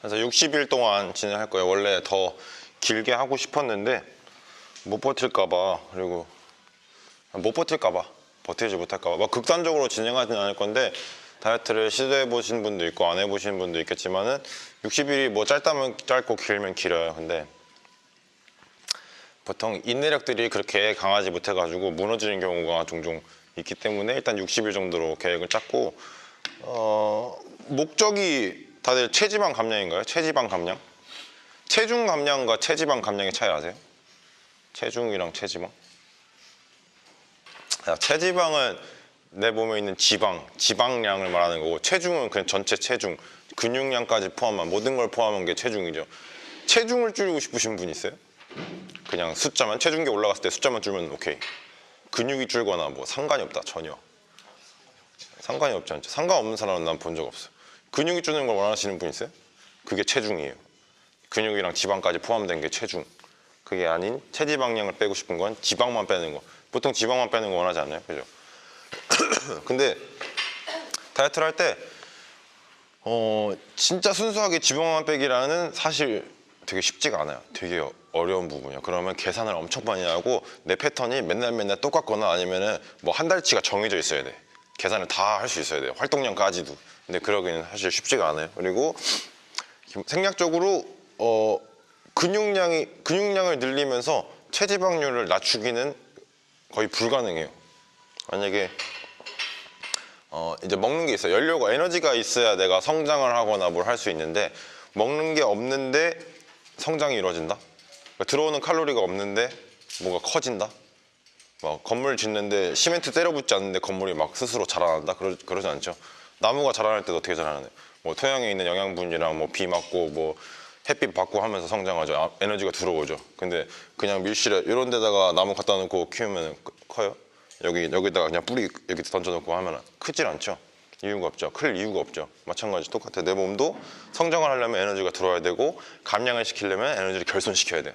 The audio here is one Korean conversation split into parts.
그래서 60일 동안 진행할 거예요. 원래 더 길게 하고 싶었는데 못 버틸까봐, 그리고 못 버틸까봐, 버티지 못할까봐 막 극단적으로 진행하지는 않을 건데, 다이어트를 시도해 보신 분도 있고 안 해보신 분도 있겠지만은 60일이 뭐 짧다면 짧고 길면 길어요. 근데 보통 인내력들이 그렇게 강하지 못해가지고 무너지는 경우가 종종 있기 때문에 일단 60일 정도로 계획을 짰고, 목적이 다들 체지방 감량인가요? 체지방 감량? 체중 감량과 체지방 감량의 차이 아세요? 체중이랑 체지방? 체지방은 내 몸에 있는 지방량을 말하는 거고, 체중은 그냥 전체 체중, 근육량까지 포함한 모든 걸 포함한 게 체중이죠. 체중을 줄이고 싶으신 분 있어요? 그냥 숫자만, 체중계 올라갔을 때 숫자만 줄면 오케이. 근육이 줄거나 뭐 상관이 없다, 전혀. 상관이 없지 않죠. 상관없는 사람은 난 본 적 없어요. 근육이 줄는 걸 원하시는 분 있어요? 그게 체중이에요. 근육이랑 지방까지 포함된 게 체중. 그게 아닌 체지방량을 빼고 싶은 건 지방만 빼는 거. 보통 지방만 빼는 거 원하지 않나요? 그죠? 근데 다이어트를 할 때 진짜 순수하게 지방만 빼기라는 사실 되게 쉽지가 않아요. 되게 어려운 부분이에요. 그러면 계산을 엄청 많이 하고 내 패턴이 맨날 똑같거나 아니면은 뭐 한 달치가 정해져 있어야 돼. 계산을 다 할 수 있어야 돼요. 활동량까지도. 근데 그러기는 사실 쉽지가 않아요. 그리고 생략적으로 근육량을 늘리면서 체지방률을 낮추기는 거의 불가능해요. 만약에 이제 먹는 게 있어요. 연료가, 에너지가 있어야 내가 성장을 하거나 뭘 할 수 있는데, 먹는 게 없는데 성장이 이루어진다? 그러니까 들어오는 칼로리가 없는데 뭔가 커진다? 막 건물 짓는데 시멘트 때려붙지 않는데 건물이 막 스스로 자라난다? 그러지 않죠. 나무가 자라날 때도 어떻게 자라나요? 뭐 토양에 있는 영양분이랑 뭐 비 맞고 뭐 햇빛 받고 하면서 성장하죠. 에너지가 들어오죠. 근데 그냥 밀실에 이런 데다가 나무 갖다 놓고 키우면 커요? 여기다가 그냥 뿌리 여기 던져놓고 하면 크질 않죠. 이유가 없죠. 클 이유가 없죠. 마찬가지 똑같아요. 내 몸도 성장을 하려면 에너지가 들어와야 되고, 감량을 시키려면 에너지를 결손시켜야 돼요.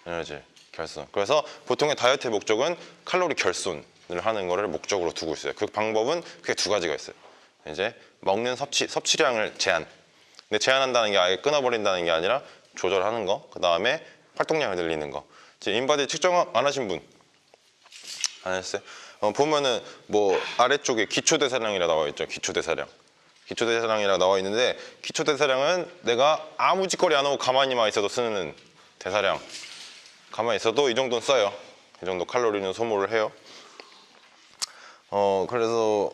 에너지 결손. 그래서 보통의 다이어트의 목적은 칼로리 결손을 하는 거를 목적으로 두고 있어요. 그 방법은 크게 두 가지가 있어요. 이제 먹는 섭취량을 제한. 근데 제한한다는 게 아예 끊어버린다는 게 아니라 조절하는 거. 그 다음에 활동량을 늘리는 거. 이제 인바디 측정 안 하신 분 안 했어요? 보면은 뭐 아래쪽에 기초대사량이라 나와 있죠. 기초대사량이라 나와 있는데, 기초대사량은 내가 아무 짓거리 안 하고 가만히만 있어도 쓰는 대사량. 가만히 있어도 이 정도는 써요. 이 정도 칼로리는 소모를 해요. 그래서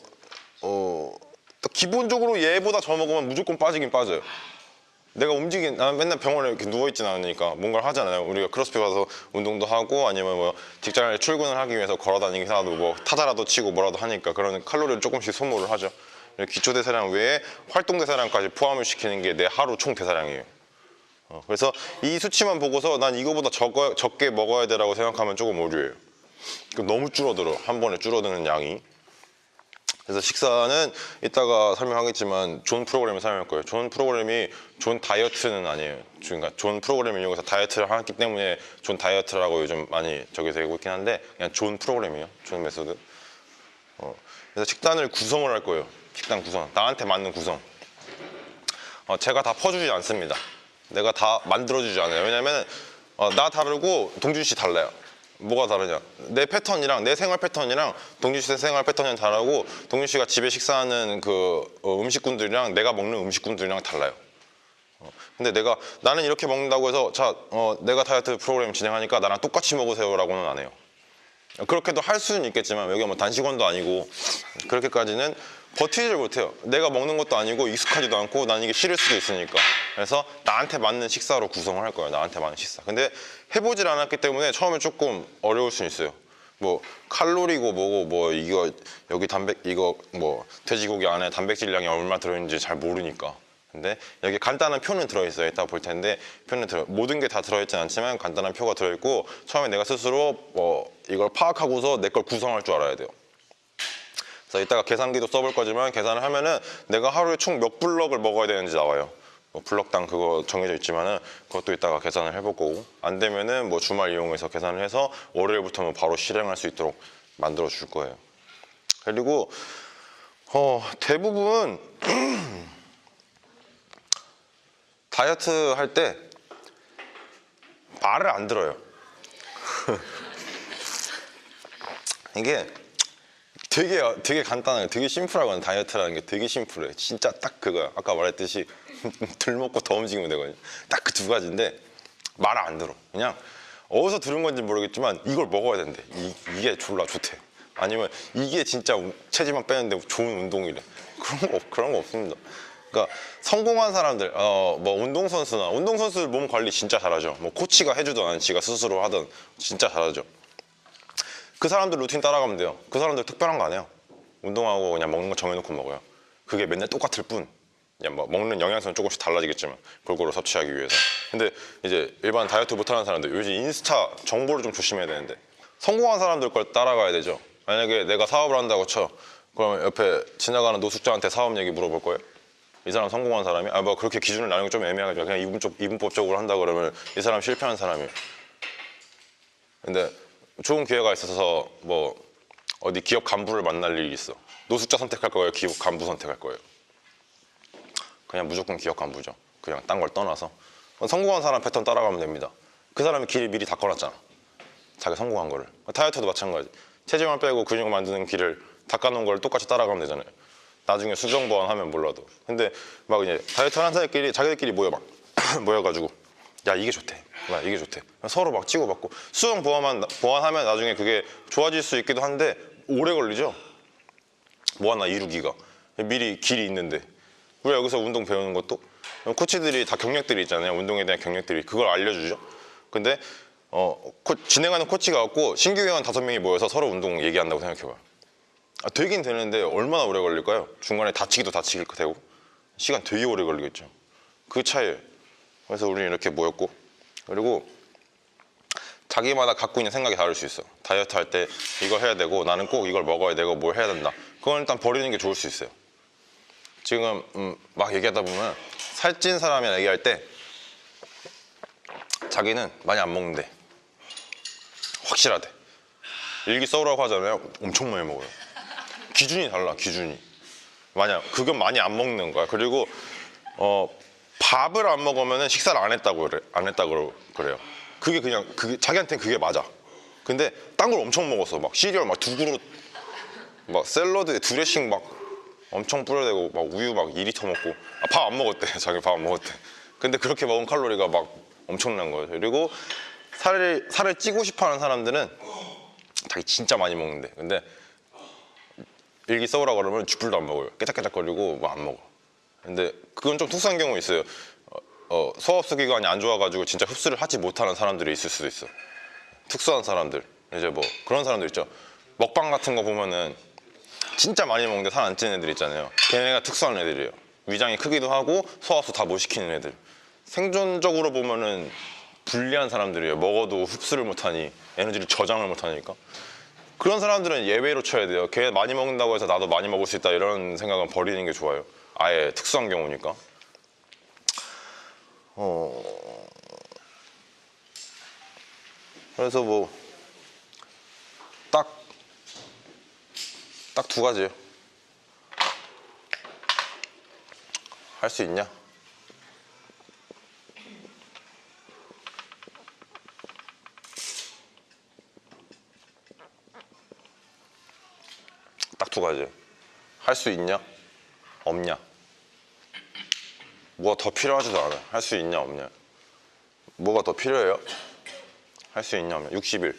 기본적으로 얘보다 더 먹으면 무조건 빠지긴 빠져요. 내가 나는 맨날 병원에 이렇게 누워있진 않으니까 뭔가를 하잖아요. 우리가 크로스핏 가서 운동도 하고 아니면 뭐 직장에 출근을 하기 위해서 걸어다니기도 하고 뭐 타자라도 치고 뭐라도 하니까 그런 칼로리를 조금씩 소모를 하죠. 기초대사량 외에 활동대사량까지 포함을 시키는 게 내 하루 총 대사량이에요. 그래서 이 수치만 보고서 난 이거보다 적게 먹어야 되라고 생각하면 조금 오류예요. 너무 줄어들어, 한 번에 줄어드는 양이. 그래서 식사는 이따가 설명하겠지만 좋은 프로그램을 사용할 거예요. 좋은 프로그램이 좋은 다이어트는 아니에요. 그러니까 좋은 프로그램을 이용해서 다이어트를 하기 때문에 좋은 다이어트라고 요즘 많이 저기 되고 있긴 한데, 그냥 좋은 프로그램이에요. 좋은 메소드. 그래서 식단을 구성을 할 거예요. 식단 구성. 나한테 맞는 구성. 제가 다 퍼주지 않습니다. 내가 다 만들어주지 않아요. 왜냐면 나 다르고 동준 씨 달라요. 뭐가 다르냐? 내 패턴이랑 내 생활 패턴이랑 동준 씨의 생활 패턴이 다르고, 동준 씨가 집에 식사하는 그 음식군들이랑 내가 먹는 음식군들이랑 달라요. 근데 나는 이렇게 먹는다고 해서 내가 다이어트 프로그램 진행하니까 나랑 똑같이 먹으세요라고는 안 해요. 그렇게도 할 수는 있겠지만 여기가 뭐 단식원도 아니고 그렇게까지는 버티질 못해요. 내가 먹는 것도 아니고 익숙하지도 않고 난 이게 싫을 수도 있으니까. 그래서 나한테 맞는 식사로 구성을 할 거예요. 나한테 맞는 식사. 근데 해보질 않았기 때문에 처음에 조금 어려울 수 있어요. 뭐 칼로리고 뭐고 뭐 이거 여기 이거 뭐 돼지고기 안에 단백질량이 얼마 들어있는지 잘 모르니까. 근데 여기 간단한 표는 들어있어요. 이따 볼 텐데 모든 게 다 들어있진 않지만 간단한 표가 들어있고, 처음에 내가 스스로 이걸 파악하고서 내 걸 구성할 줄 알아야 돼요. 그래서 이따가 계산기도 써볼 거지만, 계산을 하면은 내가 하루에 총 몇 블럭을 먹어야 되는지 나와요. 뭐 블럭당 그거 정해져 있지만은 그것도 이따가 계산을 해볼 거고, 안 되면은 뭐 주말 이용해서 계산을 해서 월요일부터는 바로 실행할 수 있도록 만들어 줄 거예요. 그리고 대부분 다이어트 할 때 말을 안 들어요. 이게 되게 간단해요. 되게 심플하거든요. 다이어트라는 게 되게 심플해. 진짜 딱 그거야. 아까 말했듯이 덜 먹고 더 움직이면 되거든요. 딱 그 두 가지인데 말을 안 들어. 그냥 어디서 들은 건지 모르겠지만 이걸 먹어야 된대. 이게 졸라 좋대. 아니면 이게 진짜 체지방 빼는데 좋은 운동이래. 그런 거 없습니다. 그러니까 성공한 사람들, 뭐 운동선수들 몸 관리 진짜 잘하죠. 뭐 코치가 해주든 지가 스스로 하든 진짜 잘하죠. 그 사람들 루틴 따라가면 돼요. 그 사람들 특별한 거 안 해요. 운동하고 그냥 먹는 거 정해놓고 먹어요. 그게 맨날 똑같을 뿐. 그냥 뭐 먹는 영양소는 조금씩 달라지겠지만 골고루 섭취하기 위해서. 근데 이제 일반 다이어트 못하는 사람들, 요즘 인스타 정보를 좀 조심해야 되는데 성공한 사람들 걸 따라가야 되죠. 만약에 내가 사업을 한다고 쳐. 그러면 옆에 지나가는 노숙자한테 사업 얘기 물어볼 거예요? 이 사람 성공한 사람이? 뭐 그렇게 기준을 나누는 게 좀 애매하죠. 그냥 이분법적으로 한다 그러면 이 사람 실패한 사람이에요. 근데 좋은 기회가 있어서 뭐 어디 기업 간부를 만날 일이 있어. 노숙자 선택할 거예요? 기업 간부 선택할 거예요? 그냥 무조건 기업 간부죠. 그냥 딴 걸 떠나서. 성공한 사람 패턴 따라가면 됩니다. 그 사람이 길을 미리 닦아놨잖아. 자기 성공한 거를. 다이어트도 마찬가지. 체지방을 빼고 근육을 만드는 길을 닦아놓은 걸 똑같이 따라가면 되잖아요. 나중에 수정 보완하면 몰라도. 근데 막 이제 다이어트 하는 사람들끼리 자기들끼리 모여가지고 야 이게 좋대. 야 이게 좋대. 서로 막 치고받고 수정 보완하면 나중에 그게 좋아질 수 있기도 한데 오래 걸리죠. 뭐 하나 이루기가. 미리 길이 있는데. 우리 여기서 운동 배우는 것도 코치들이 다 경력들이 있잖아요. 운동에 대한 경력들이 그걸 알려주죠. 근데 진행하는 코치가 없고 신규 회원 5명이 모여서 서로 운동 얘기한다고 생각해봐요. 되긴 되는데 얼마나 오래 걸릴까요? 중간에 다치기도 되고 시간 되게 오래 걸리겠죠. 그 차이예요. 그래서 우리는 이렇게 모였고 그리고 자기마다 갖고 있는 생각이 다를 수 있어. 다이어트 할 때 이걸 해야 되고 나는 꼭 이걸 먹어야 되고 뭘 해야 된다. 그건 일단 버리는 게 좋을 수 있어요. 지금 막 얘기하다 보면 살찐 사람이랑 얘기할 때 자기는 많이 안 먹는데 확실하대. 일기 써오라고 하잖아요. 엄청 많이 먹어요. 기준이 달라. 기준이. 만약 그건 많이 안 먹는 거야. 그리고 밥을 안 먹으면 식사를 안 했다고 그래요. 그게 자기한테는 그게 맞아. 근데 딴 걸 엄청 먹었어. 막 시리얼 막 2그릇, 막 샐러드에 드레싱 막 엄청 뿌려대고 막 우유 막 2리터 먹고 밥 안 먹었대. 자기 밥 안 먹었대. 근데 그렇게 먹은 칼로리가 막 엄청난 거예요. 그리고 살을 찌고 싶어하는 사람들은 자기 진짜 많이 먹는데 근데 일기 써오라 그러면 쥐뿔도 안 먹어요. 깨작깨작거리고 뭐 안 먹어. 근데 그건 좀 특수한 경우 있어요. 소화흡수 기관이 안 좋아가지고 진짜 흡수를 하지 못하는 사람들이 있을 수도 있어. 특수한 사람들. 이제 뭐 그런 사람들 있죠. 먹방 같은 거 보면은 진짜 많이 먹는데 살 안 찌는 애들 있잖아요. 걔네가 특수한 애들이에요. 위장이 크기도 하고 소화흡수 다 못 시키는 애들. 생존적으로 보면은 불리한 사람들이에요. 먹어도 흡수를 못하니 에너지를 저장을 못하니까. 그런 사람들은 예외로 쳐야 돼요. 걔 많이 먹는다고 해서 나도 많이 먹을 수 있다 이런 생각은 버리는 게 좋아요. 아예 특수한 경우니까. 그래서 뭐 딱 2가지예요. 할 수 있냐? 딱 2가지예요. 할 수 있냐? 없냐? 뭐가 더 필요하지도 않아요. 할 수 있냐 없냐? 뭐가 더 필요해요? 할 수 있냐 없냐? 60일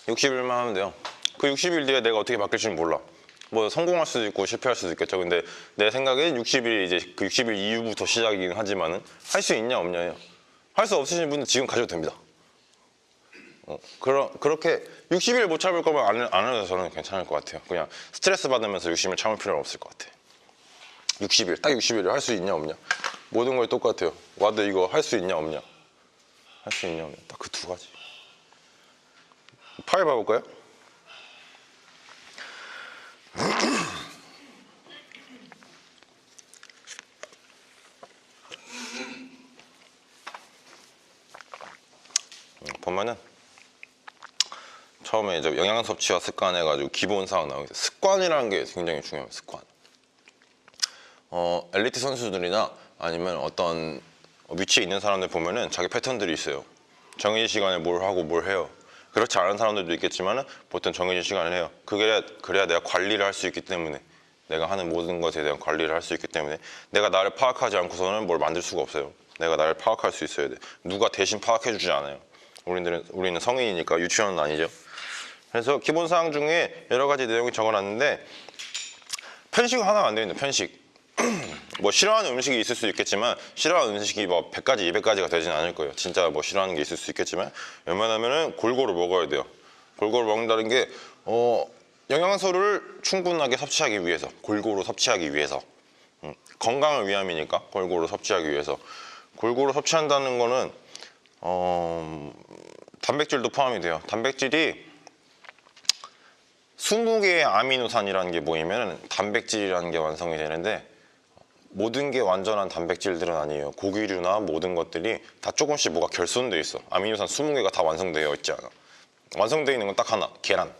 60일만 하면 돼요. 그 60일 뒤에 내가 어떻게 바뀔지는 몰라. 뭐 성공할 수도 있고 실패할 수도 있겠죠. 근데 내 생각엔 60일 이제 그 60일 이후부터 시작이긴 하지만은 할 수 있냐 없냐예요. 할 수 없으신 분은 지금 가셔도 됩니다. 그렇게 60일 못 참을 거면 안 해도 저는 괜찮을 것 같아요. 그냥 스트레스 받으면서 60일 참을 필요는 없을 것 같아요. 60일, 딱 60일을 할 수 있냐 없냐. 모든 걸 똑같아요. 와도 이거 할 수 있냐 없냐. 할 수 있냐 없냐. 딱 그 2가지. 파일 봐볼까요? 보면은 처음에 이제 영양 섭취와 습관 해가지고 기본 사항 나오겠어요. 습관이라는 게 굉장히 중요해요. 습관. 엘리트 선수들이나 아니면 어떤 위치에 있는 사람들 보면은 자기 패턴들이 있어요. 정해진 시간에 뭘 하고 뭘 해요. 그렇지 않은 사람들도 있겠지만 보통 정해진 시간을 해요. 그래야 내가 관리를 할 수 있기 때문에, 내가 하는 모든 것에 대한 관리를 할 수 있기 때문에, 내가 나를 파악하지 않고서는 뭘 만들 수가 없어요. 내가 나를 파악할 수 있어야 돼. 누가 대신 파악해 주지 않아요. 우리는 성인이니까, 유치원은 아니죠. 그래서 기본 사항 중에 여러 가지 내용이 적어놨는데, 편식은 하나가 안 되는데, 편식. 뭐 싫어하는 음식이 있을 수 있겠지만 싫어하는 음식이 뭐 100가지 200가지가 되진 않을 거예요. 진짜 뭐 싫어하는 게 있을 수 있겠지만 웬만하면은 골고루 먹어야 돼요. 골고루 먹는다는 게 영양소를 충분하게 섭취하기 위해서, 골고루 섭취하기 위해서, 건강을 위함이니까 골고루 섭취하기 위해서. 골고루 섭취한다는 거는 단백질도 포함이 돼요. 단백질이 20개의 아미노산이라는 게 모이면 단백질이라는 게 완성이 되는데, 모든 게 완전한 단백질들은 아니에요. 고기류나 모든 것들이 다 조금씩 뭐가 결손돼 있어. 아미노산 20개가 다 완성되어 있지 않아. 완성되어 있는 건 딱 하나, 계란.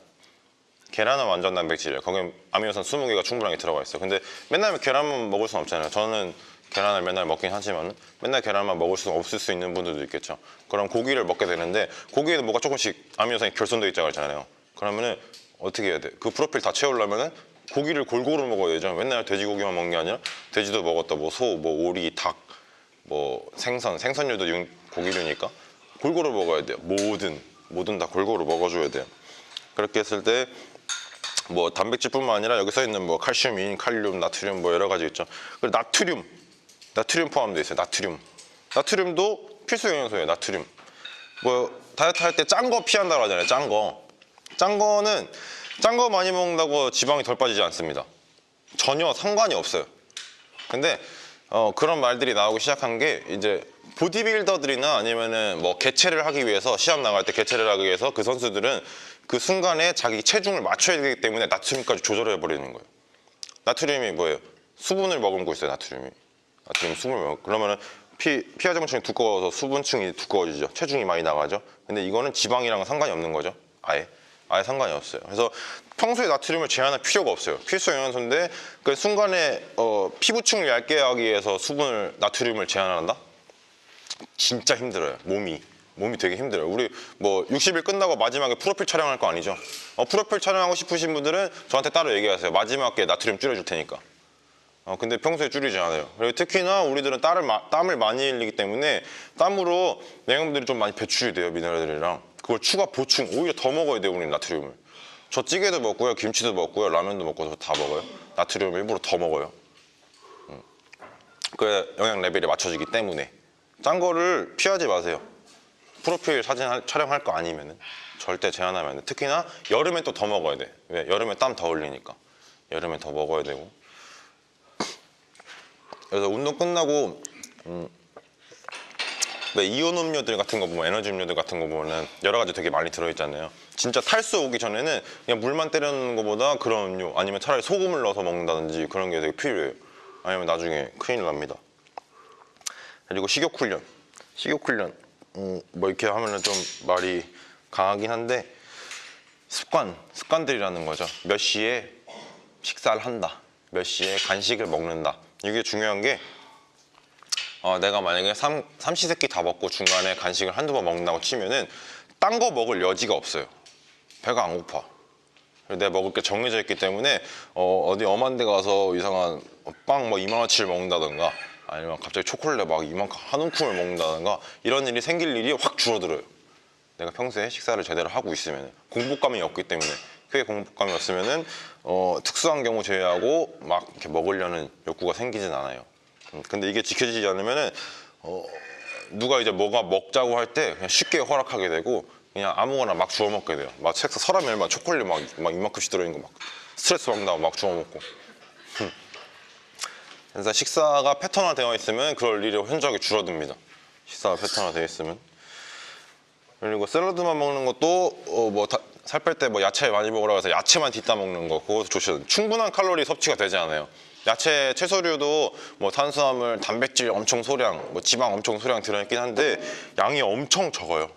계란은 완전 단백질이에요. 거기 아미노산 20개가 충분하게 들어가 있어. 근데 맨날 계란만 먹을 수는 없잖아요. 저는 계란을 맨날 먹긴 하지만 맨날 계란만 먹을 수는 없을 수 있는 분들도 있겠죠. 그럼 고기를 먹게 되는데, 고기에는 뭐가 조금씩 아미노산이 결손돼 있다고 했잖아요. 그러면은 어떻게 해야 돼? 그 프로필 다 채우려면은 고기를 골고루 먹어야 되죠. 맨날 돼지고기만 먹는 게 아니라 돼지도 먹었다, 뭐 소, 뭐 오리, 닭, 뭐 생선류도 고기류니까 골고루 먹어야 돼요. 뭐든 다 골고루 먹어줘야 돼요. 그렇게 했을 때 뭐 단백질뿐만 아니라 여기 써 있는 뭐 칼슘, 칼륨, 나트륨 뭐 여러 가지 있죠. 그리고 나트륨 포함되어 있어요. 나트륨도 필수 영양소예요. 나트륨. 뭐 다이어트 할 때 짠 거 피한다고 하잖아요. 짠 거 많이 먹는다고 지방이 덜 빠지지 않습니다. 전혀 상관이 없어요. 근데 그런 말들이 나오기 시작한 게, 이제 보디빌더들이나 아니면은 뭐 개체를 하기 위해서, 시합 나갈 때 개체를 하기 위해서 그 선수들은 그 순간에 자기 체중을 맞춰야 되기 때문에 나트륨까지 조절해 버리는 거예요. 나트륨이 뭐예요? 수분을 머금고 있어요. 나트륨 수분을 머금고. 그러면은 피하장층이 두꺼워서 수분층이 두꺼워지죠. 체중이 많이 나가죠. 근데 이거는 지방이랑은 상관이 없는 거죠. 아예 상관이 없어요. 그래서 평소에 나트륨을 제한할 필요가 없어요. 필수 영양소인데 그 순간에 피부층을 얇게 하기 위해서 나트륨을 제한한다? 진짜 힘들어요. 몸이 되게 힘들어요. 우리 뭐 60일 끝나고 마지막에 프로필 촬영할 거 아니죠? 프로필 촬영하고 싶으신 분들은 저한테 따로 얘기하세요. 마지막에 나트륨 줄여줄 테니까. 근데 평소에 줄이지 않아요. 그리고 특히나 우리들은 땀을 많이 흘리기 때문에 땀으로 영양분들이 좀 많이 배출이 돼요. 미네랄들이랑. 그걸 추가 보충, 오히려 더 먹어야 돼요. 우리는 나트륨을. 저 찌개도 먹고요, 김치도 먹고요, 라면도 먹고 다 먹어요. 나트륨을 일부러 더 먹어요. 그래 영양 레벨이 맞춰지기 때문에. 짠 거를 피하지 마세요. 프로필 사진 촬영할 거 아니면은 절대 제한하면 안 돼. 특히나 여름에 또 더 먹어야 돼. 왜? 여름에 땀 더 흘리니까. 여름에 더 먹어야 되고. 그래서 운동 끝나고 왜 이온 음료들 같은 거 보면, 에너지 음료들 같은 거 보면은 여러 가지 되게 많이 들어있잖아요. 진짜 탈수 오기 전에는 그냥 물만 때려 넣는 것보다 그런 음료, 아니면 차라리 소금을 넣어서 먹는다든지 그런 게 되게 필요해요. 아니면 나중에 큰일 납니다. 그리고 식욕 훈련. 뭐 이렇게 하면은 좀 말이 강하긴 한데, 습관들이라는 거죠. 몇 시에 식사를 한다, 몇 시에 간식을 먹는다. 이게 중요한 게, 내가 만약에 삼시세끼 다 먹고 중간에 간식을 한두 번 먹는다고 치면은 딴 거 먹을 여지가 없어요. 배가 안 고파. 내가 먹을 게 정해져 있기 때문에 어디 엄한 데 가서 이상한 빵 뭐 2만원치를 먹는다던가, 아니면 갑자기 초콜릿 막 이만큼 한 움큼을 먹는다던가, 이런 일이 생길 일이 확 줄어들어요. 내가 평소에 식사를 제대로 하고 있으면. 공복감이 없기 때문에. 크게 공복감이 없으면은 특수한 경우 제외하고 막 이렇게 먹으려는 욕구가 생기진 않아요. 근데 이게 지켜지지 않으면은 누가 이제 뭐가 먹자고 할 때 그냥 쉽게 허락하게 되고, 그냥 아무거나 막 주워 먹게 돼요. 막 책상 서랍에 얼마 초콜릿 막 이만큼씩 들어있는 거 막 스트레스 받는다고 막 주워 먹고. 그래서 식사가 패턴화되어 있으면 그럴 일이 현저하게 줄어듭니다. 식사가 패턴화되어 있으면. 그리고 샐러드만 먹는 것도 뭐 살 뺄 때 뭐 야채 많이 먹으라고 해서 야채만 뒷다 먹는 거, 그것도 조심해야 돼요. 충분한 칼로리 섭취가 되지 않아요. 야채, 채소류도 뭐 탄수화물, 단백질 엄청 소량, 뭐 지방 엄청 소량 들어있긴 한데 양이 엄청 적어요.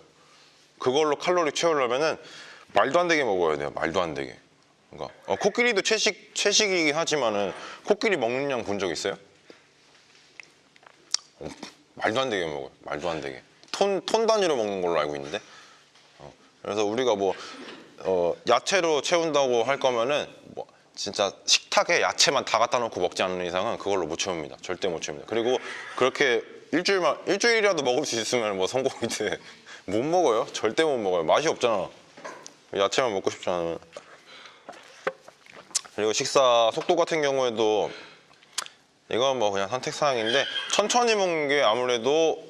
그걸로 칼로리 채우려면은 말도 안 되게 먹어야 돼요. 말도 안 되게. 그러니까 코끼리도 채식이긴 하지만은 코끼리 먹는 양 본 적 있어요? 말도 안 되게 먹어요. 말도 안 되게. 톤 단위로 먹는 걸로 알고 있는데. 그래서 우리가 뭐 야채로 채운다고 할 거면은 뭐 진짜 식탁에 야채만 다 갖다 놓고 먹지 않는 이상은 그걸로 못 채웁니다. 절대 못 채웁니다. 그리고 그렇게 일주일이라도 먹을 수 있으면 뭐 성공인데 못 먹어요. 절대 못 먹어요. 맛이 없잖아. 야채만 먹고 싶지 않으면. 그리고 식사 속도 같은 경우에도 이건 뭐 그냥 선택사항인데 천천히 먹는 게 아무래도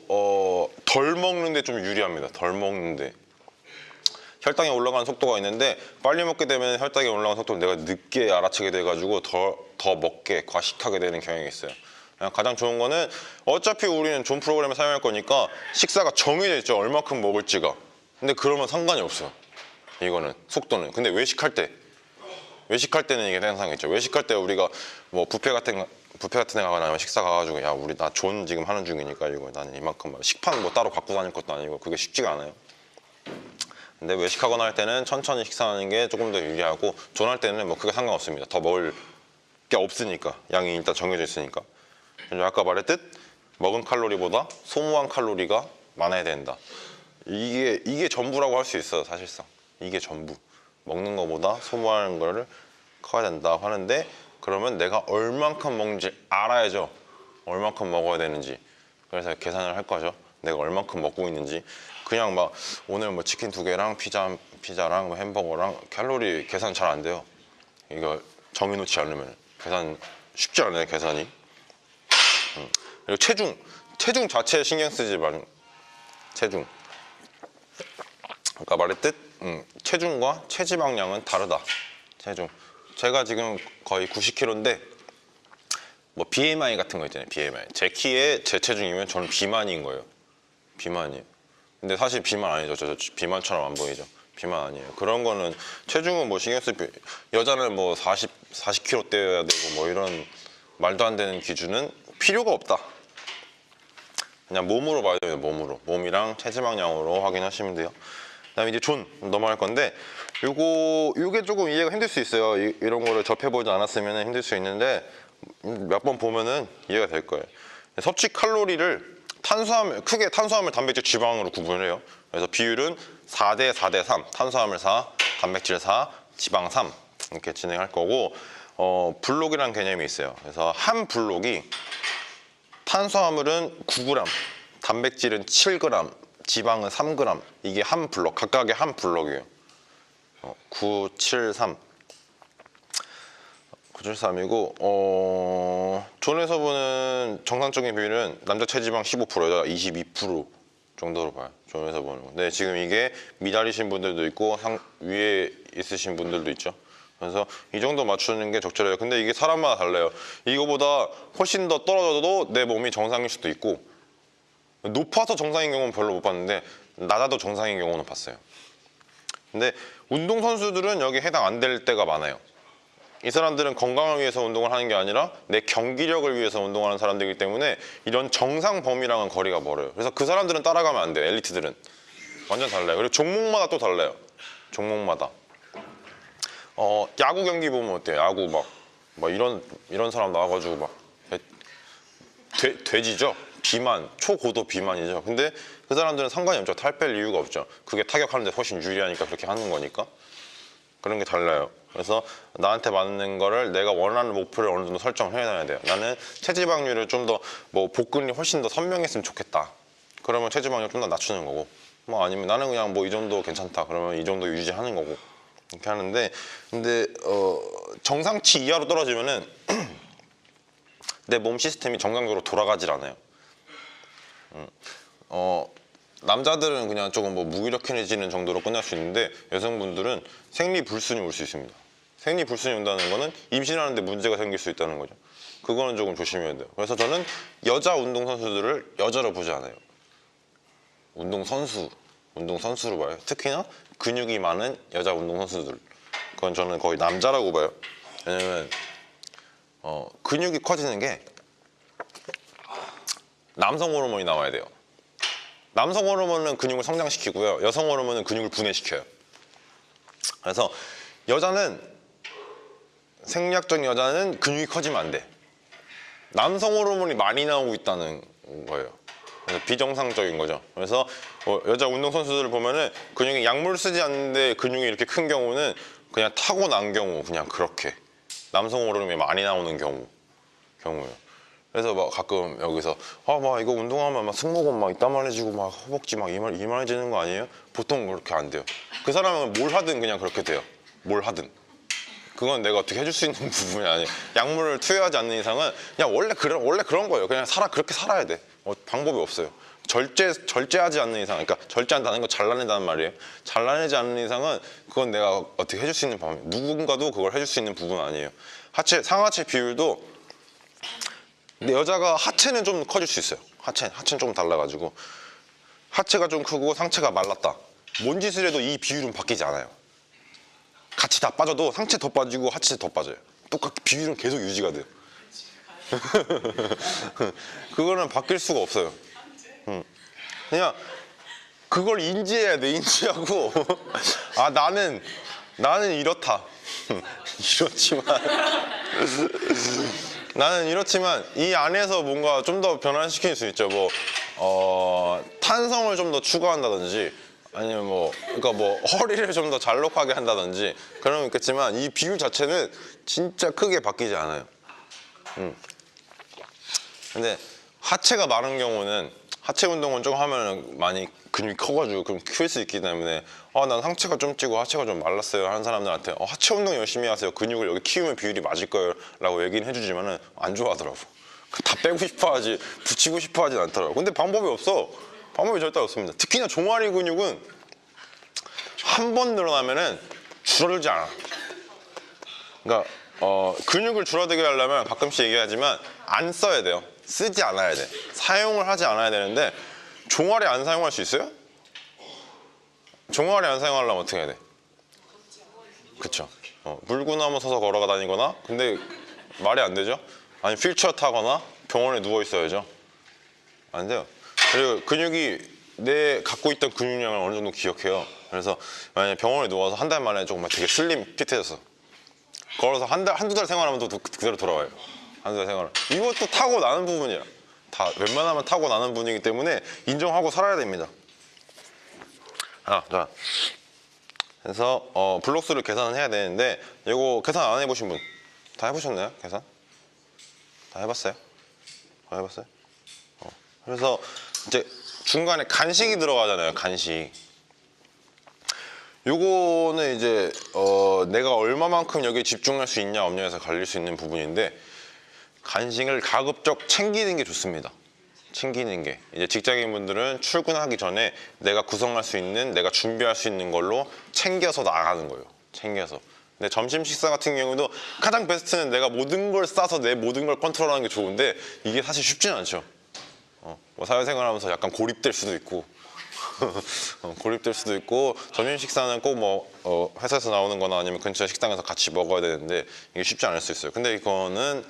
덜 먹는데 좀 유리합니다. 덜 먹는데 혈당이 올라가는 속도가 있는데 빨리 먹게 되면 혈당이 올라가는 속도를 내가 늦게 알아채게 돼가지고 더 먹게 과식하게 되는 경향이 있어요. 그냥 가장 좋은 거는 어차피 우리는 존 프로그램을 사용할 거니까 식사가 정해져 있죠. 얼마큼 먹을지가. 근데 그러면 상관이 없어요. 이거는 속도는. 근데 외식할 때는 이게 항상 있죠. 외식할 때 우리가 뭐 뷔페 같은 데 가거나 식사 가가지고 야 우리 나 존 지금 하는 중이니까 이거 나는 이만큼 식판 뭐 따로 갖고 다닐 것도 아니고 그게 쉽지가 않아요. 근데 외식하거나 할 때는 천천히 식사하는 게 조금 더 유리하고 존 할 때는 뭐 그게 상관없습니다. 더 먹을 게 없으니까 양이 일단 정해져 있으니까. 아까 말했듯 먹은 칼로리보다 소모한 칼로리가 많아야 된다. 이게 전부라고 할 수 있어요. 사실상 이게 전부. 먹는 거보다 소모하는 거를 커야 된다 하는데 그러면 내가 얼만큼 먹는지 알아야죠. 얼만큼 먹어야 되는지. 그래서 계산을 할 거죠. 내가 얼만큼 먹고 있는지. 그냥 막 오늘 뭐 치킨 2개랑 피자랑 뭐 햄버거랑 칼로리 계산 잘 안 돼요. 이거 정해놓지 않으면 계산 쉽지 않아요. 계산이. 그리고 체중 자체에 신경 쓰지 말고 체중. 아까 말했듯 체중과 체지방량은 다르다. 체중. 제가 지금 거의 90kg인데 뭐 BMI 같은 거 있잖아요. BMI. 제 키에 제 체중이면 저는 비만인 거예요. 비만이에요. 근데 사실 비만 아니죠. 저 비만처럼 안 보이죠. 비만 아니에요. 그런 거는 체중은 뭐 신경 쓸 여자는 뭐 40kg 떼야 되고 뭐 이런 말도 안 되는 기준은 필요가 없다. 그냥 몸으로 봐야 돼요. 몸이랑 체지방량으로 확인하시면 돼요. 그다음에 이제 존 넘어갈 건데 요게 조금 이해가 힘들 수 있어요. 이런 거를 접해보지 않았으면 힘들 수 있는데 몇 번 보면은 이해가 될 거예요. 섭취 칼로리를 크게 탄수화물, 단백질, 지방으로 구분을 해요. 그래서 비율은 4대 4대 3, 탄수화물 4, 단백질 4, 지방 3 이렇게 진행할 거고 블록이라는 개념이 있어요. 그래서 한 블록이 탄수화물은 9g, 단백질은 7g, 지방은 3g. 이게 한 블록, 각각의 한 블록이에요. 9, 7, 3. 973이고 존에서 보는 정상적인 비율은 남자 체지방 15%, 여자 22% 정도로 봐요. 존에서 보는 거. 근데 지금 이게 미달이신 분들도 있고 위에 있으신 분들도 있죠. 그래서 이 정도 맞추는 게 적절해요. 근데 이게 사람마다 달라요. 이거보다 훨씬 더 떨어져도 내 몸이 정상일 수도 있고 높아서 정상인 경우는 별로 못 봤는데 낮아도 정상인 경우는 봤어요. 근데 운동선수들은 여기 해당 안 될 때가 많아요. 이 사람들은 건강을 위해서 운동을 하는 게 아니라 내 경기력을 위해서 운동하는 사람들이기 때문에 이런 정상 범위랑은 거리가 멀어요. 그래서 그 사람들은 따라가면 안 돼요. 엘리트들은 완전 달라요. 그리고 종목마다 또 달라요. 종목마다 야구 경기 보면 어때요? 야구 막 이런 사람 나와가지고 막 돼지죠. 비만, 초고도 비만이죠. 근데 그 사람들은 상관이 없죠. 탈 뺄 이유가 없죠. 그게 타격하는데 훨씬 유리하니까 그렇게 하는 거니까. 그런 게 달라요. 그래서 나한테 맞는 거를 내가 원하는 목표를 어느 정도 설정을 해놔야 돼요. 나는 체지방률을 좀 더 뭐 복근이 훨씬 더 선명했으면 좋겠다. 그러면 체지방률 좀 더 낮추는 거고 뭐 아니면 나는 그냥 뭐 이 정도 괜찮다. 그러면 이 정도 유지하는 거고 이렇게 하는데 근데 정상치 이하로 떨어지면은 내 몸 시스템이 정상적으로 돌아가질 않아요. 남자들은 그냥 조금 뭐 무기력해지는 정도로 끝날 수 있는데 여성분들은 생리불순이 올 수 있습니다. 생리불순이 온다는 거는 임신하는데 문제가 생길 수 있다는 거죠. 그거는 조금 조심해야 돼요. 그래서 저는 여자 운동선수들을 여자로 보지 않아요. 운동선수로 봐요. 특히나 근육이 많은 여자 운동선수들. 그건 저는 거의 남자라고 봐요. 왜냐면 근육이 커지는 게 남성 호르몬이 나와야 돼요. 남성 호르몬은 근육을 성장시키고요. 여성 호르몬은 근육을 분해시켜요. 그래서 생리학적인 여자는 근육이 커지면 안 돼. 남성 호르몬이 많이 나오고 있다는 거예요. 그래서 비정상적인 거죠. 그래서 여자 운동선수들을 보면은 근육이 약물 쓰지 않는데 근육이 이렇게 큰 경우는 그냥 타고난 경우, 그냥 그렇게 남성 호르몬이 많이 나오는 경우요. 그래서 막 가끔 여기서 막 이거 운동하면 막 승모근 막 이따만해지고 막 허벅지 막 이만해지는 거 아니에요? 보통 그렇게 안 돼요. 그 사람은 뭘 하든 그냥 그렇게 돼요. 뭘 하든. 그건 내가 어떻게 해줄 수 있는 부분이 아니에요. 약물을 투여하지 않는 이상은 그냥 원래 그런 거예요. 그냥 그렇게 살아야 돼. 방법이 없어요. 절제하지 않는 이상, 그러니까 절제한다는 거 잘라낸다는 말이에요. 잘라내지 않는 이상은 그건 내가 어떻게 해줄 수 있는 방법, 누군가도 그걸 해줄 수 있는 부분 아니에요. 상하체 비율도 근데 여자가 하체는 좀 커질 수 있어요. 하체는 좀 달라가지고 하체가 좀 크고 상체가 말랐다. 뭔 짓을 해도 이 비율은 바뀌지 않아요. 같이 다 빠져도 상체 더 빠지고 하체 더 빠져요. 똑같게 비율은 계속 유지가 돼요. 그거는 바뀔 수가 없어요. 그냥 그걸 인지해야 돼. 인지하고 나는 이렇다. 나는 이렇지만 이 안에서 뭔가 좀 더 변화시킬 수 있죠. 탄성을 좀 더 추가한다든지 아니면 그러니까 허리를 좀 더 잘록하게 한다든지 그런 거 있겠지만 이 비율 자체는 진짜 크게 바뀌지 않아요. 근데 하체가 마른 경우는 하체 운동은 조금 하면 많이 근육이 커가지고 그럼 키울 수 있기 때문에 난 상체가 좀 찌고 하체가 좀 말랐어요 하는 사람들한테 하체 운동 열심히 하세요. 근육을 여기 키우면 비율이 맞을 거예요 라고 얘기는 해주지만은 안 좋아하더라고. 다 빼고 싶어 하지 붙이고 싶어 하진 않더라고. 근데 방법이 없어. 방법이 절대 없습니다. 특히나 종아리 근육은 한 번 늘어나면은 줄어들지 않아. 그러니까 근육을 줄어들게 하려면 가끔씩 얘기하지만 안 써야 돼요. 쓰지 않아야 돼. 사용을 하지 않아야 되는데 종아리 안 사용할 수 있어요? 종아리 안 사용하려면 어떻게 해야 돼? 그쵸. 물고 나무 서서 걸어가 다니거나 근데 말이 안 되죠. 아니 휠체어 타거나 병원에 누워 있어야죠. 안 돼요. 그리고 근육이 내 갖고 있던 근육량을 어느 정도 기억해요. 그래서 만약에 병원에 누워서 한 달 만에 조금 되게 슬림 핏해졌어. 걸어서 한두 달 생활하면 또 그대로 돌아와요. 한두 달 생활. 이것도 타고 나는 부분이야. 다 웬만하면 타고 나는 분이기 때문에 인정하고 살아야 됩니다. 자. 그래서 블록수를 계산을 해야 되는데 이거 계산 안 해보신 분 다 해보셨나요? 계산? 다 해봤어요? 다 해봤어요? 그래서 이제 중간에 간식이 들어가잖아요. 간식. 요거는 이제 내가 얼마만큼 여기에 집중할 수 있냐 없냐에서 갈릴 수 있는 부분인데 간식을 가급적 챙기는 게 좋습니다. 챙기는 게 이제 직장인분들은 출근하기 전에 내가 구성할 수 있는 내가 준비할 수 있는 걸로 챙겨서 나가는 거예요. 챙겨서. 근데 점심 식사 같은 경우도 가장 베스트는 내가 모든 걸 싸서 내 모든 걸 컨트롤하는 게 좋은데 이게 사실 쉽지는 않죠. 사회생활하면서 약간 고립될 수도 있고 고립될 수도 있고 점심 식사는 꼭 회사에서 나오는 거나 아니면 근처 식당에서 같이 먹어야 되는데 이게 쉽지 않을 수 있어요. 근데 이거는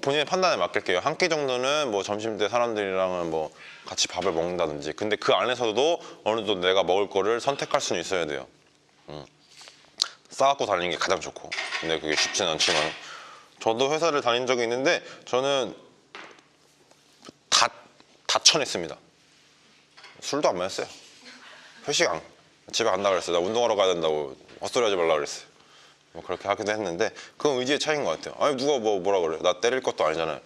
본인의 판단에 맡길게요. 한 끼 정도는 점심 때 사람들이랑은 같이 밥을 먹는다든지 근데 그 안에서도 어느 정도 내가 먹을 거를 선택할 수는 있어야 돼요. 싸갖고 다니는 게 가장 좋고 근데 그게 쉽지는 않지만 저도 회사를 다닌 적이 있는데 저는 다 쳐냈습니다. 술도 안 마셨어요. 회식 집에 간다 그랬어요. 나 운동하러 가야 된다고 헛소리 하지 말라 그랬어요. 그렇게 하기도 했는데 그건 의지의 차이인 것 같아요. 아니 누가 뭐라 그래. 나 때릴 것도 아니잖아요.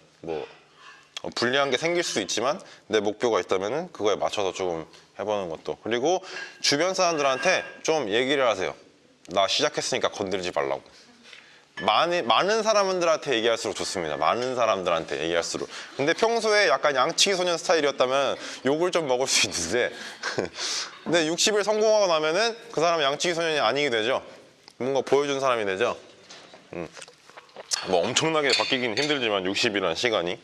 불리한 게 생길 수도 있지만 내 목표가 있다면 그거에 맞춰서 조금 해보는 것도. 그리고 주변 사람들한테 좀 얘기를 하세요. 나 시작했으니까 건드리지 말라고. 많은 사람들한테 얘기할수록 좋습니다. 많은 사람들한테 얘기할수록. 근데 평소에 약간 양치기 소년 스타일이었다면 욕을 좀 먹을 수 있는데 근데 60일 성공하고 나면은 그 사람은 양치기 소년이 아니게 되죠. 뭔가 보여준 사람이 되죠. 엄청나게 바뀌긴 힘들지만 60이라는 시간이.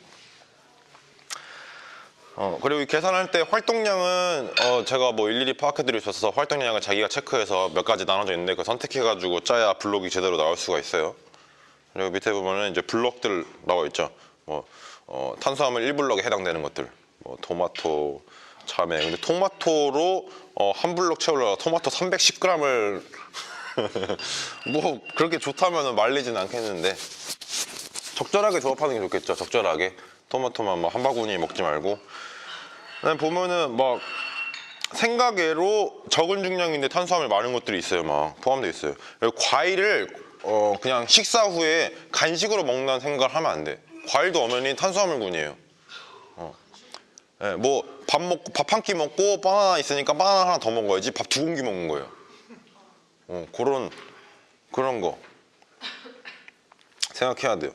그리고 이 계산할 때 활동량은 제가 일일이 파악해드릴 수 있어서 활동량을 자기가 체크해서 몇 가지 나눠져 있는데 그거 선택해가지고 짜야 블록이 제대로 나올 수가 있어요. 그리고 밑에 보면은 이제 블록들 나와 있죠. 탄수화물 1블록에 해당되는 것들, 토마토, 참외. 근데 토마토로 한 블록 채우려고 토마토 310g을 그렇게 좋다면 말리진 않겠는데 적절하게 조합하는 게 좋겠죠. 적절하게. 토마토만 막 한 바구니 먹지 말고. 그다음에 보면은 막 생각외로 적은 중량인데 탄수화물 많은 것들이 있어요. 막 포함되어 있어요. 그리고 과일을 그냥 식사 후에 간식으로 먹는다는 생각을 하면 안 돼. 과일도 엄연히 탄수화물군이에요. 네, 뭐 밥 한 끼 먹고 바나나 있으니까 바나나 하나 더 먹어야지 밥 2공기 먹는 거예요. 그런 거 생각해야 돼요.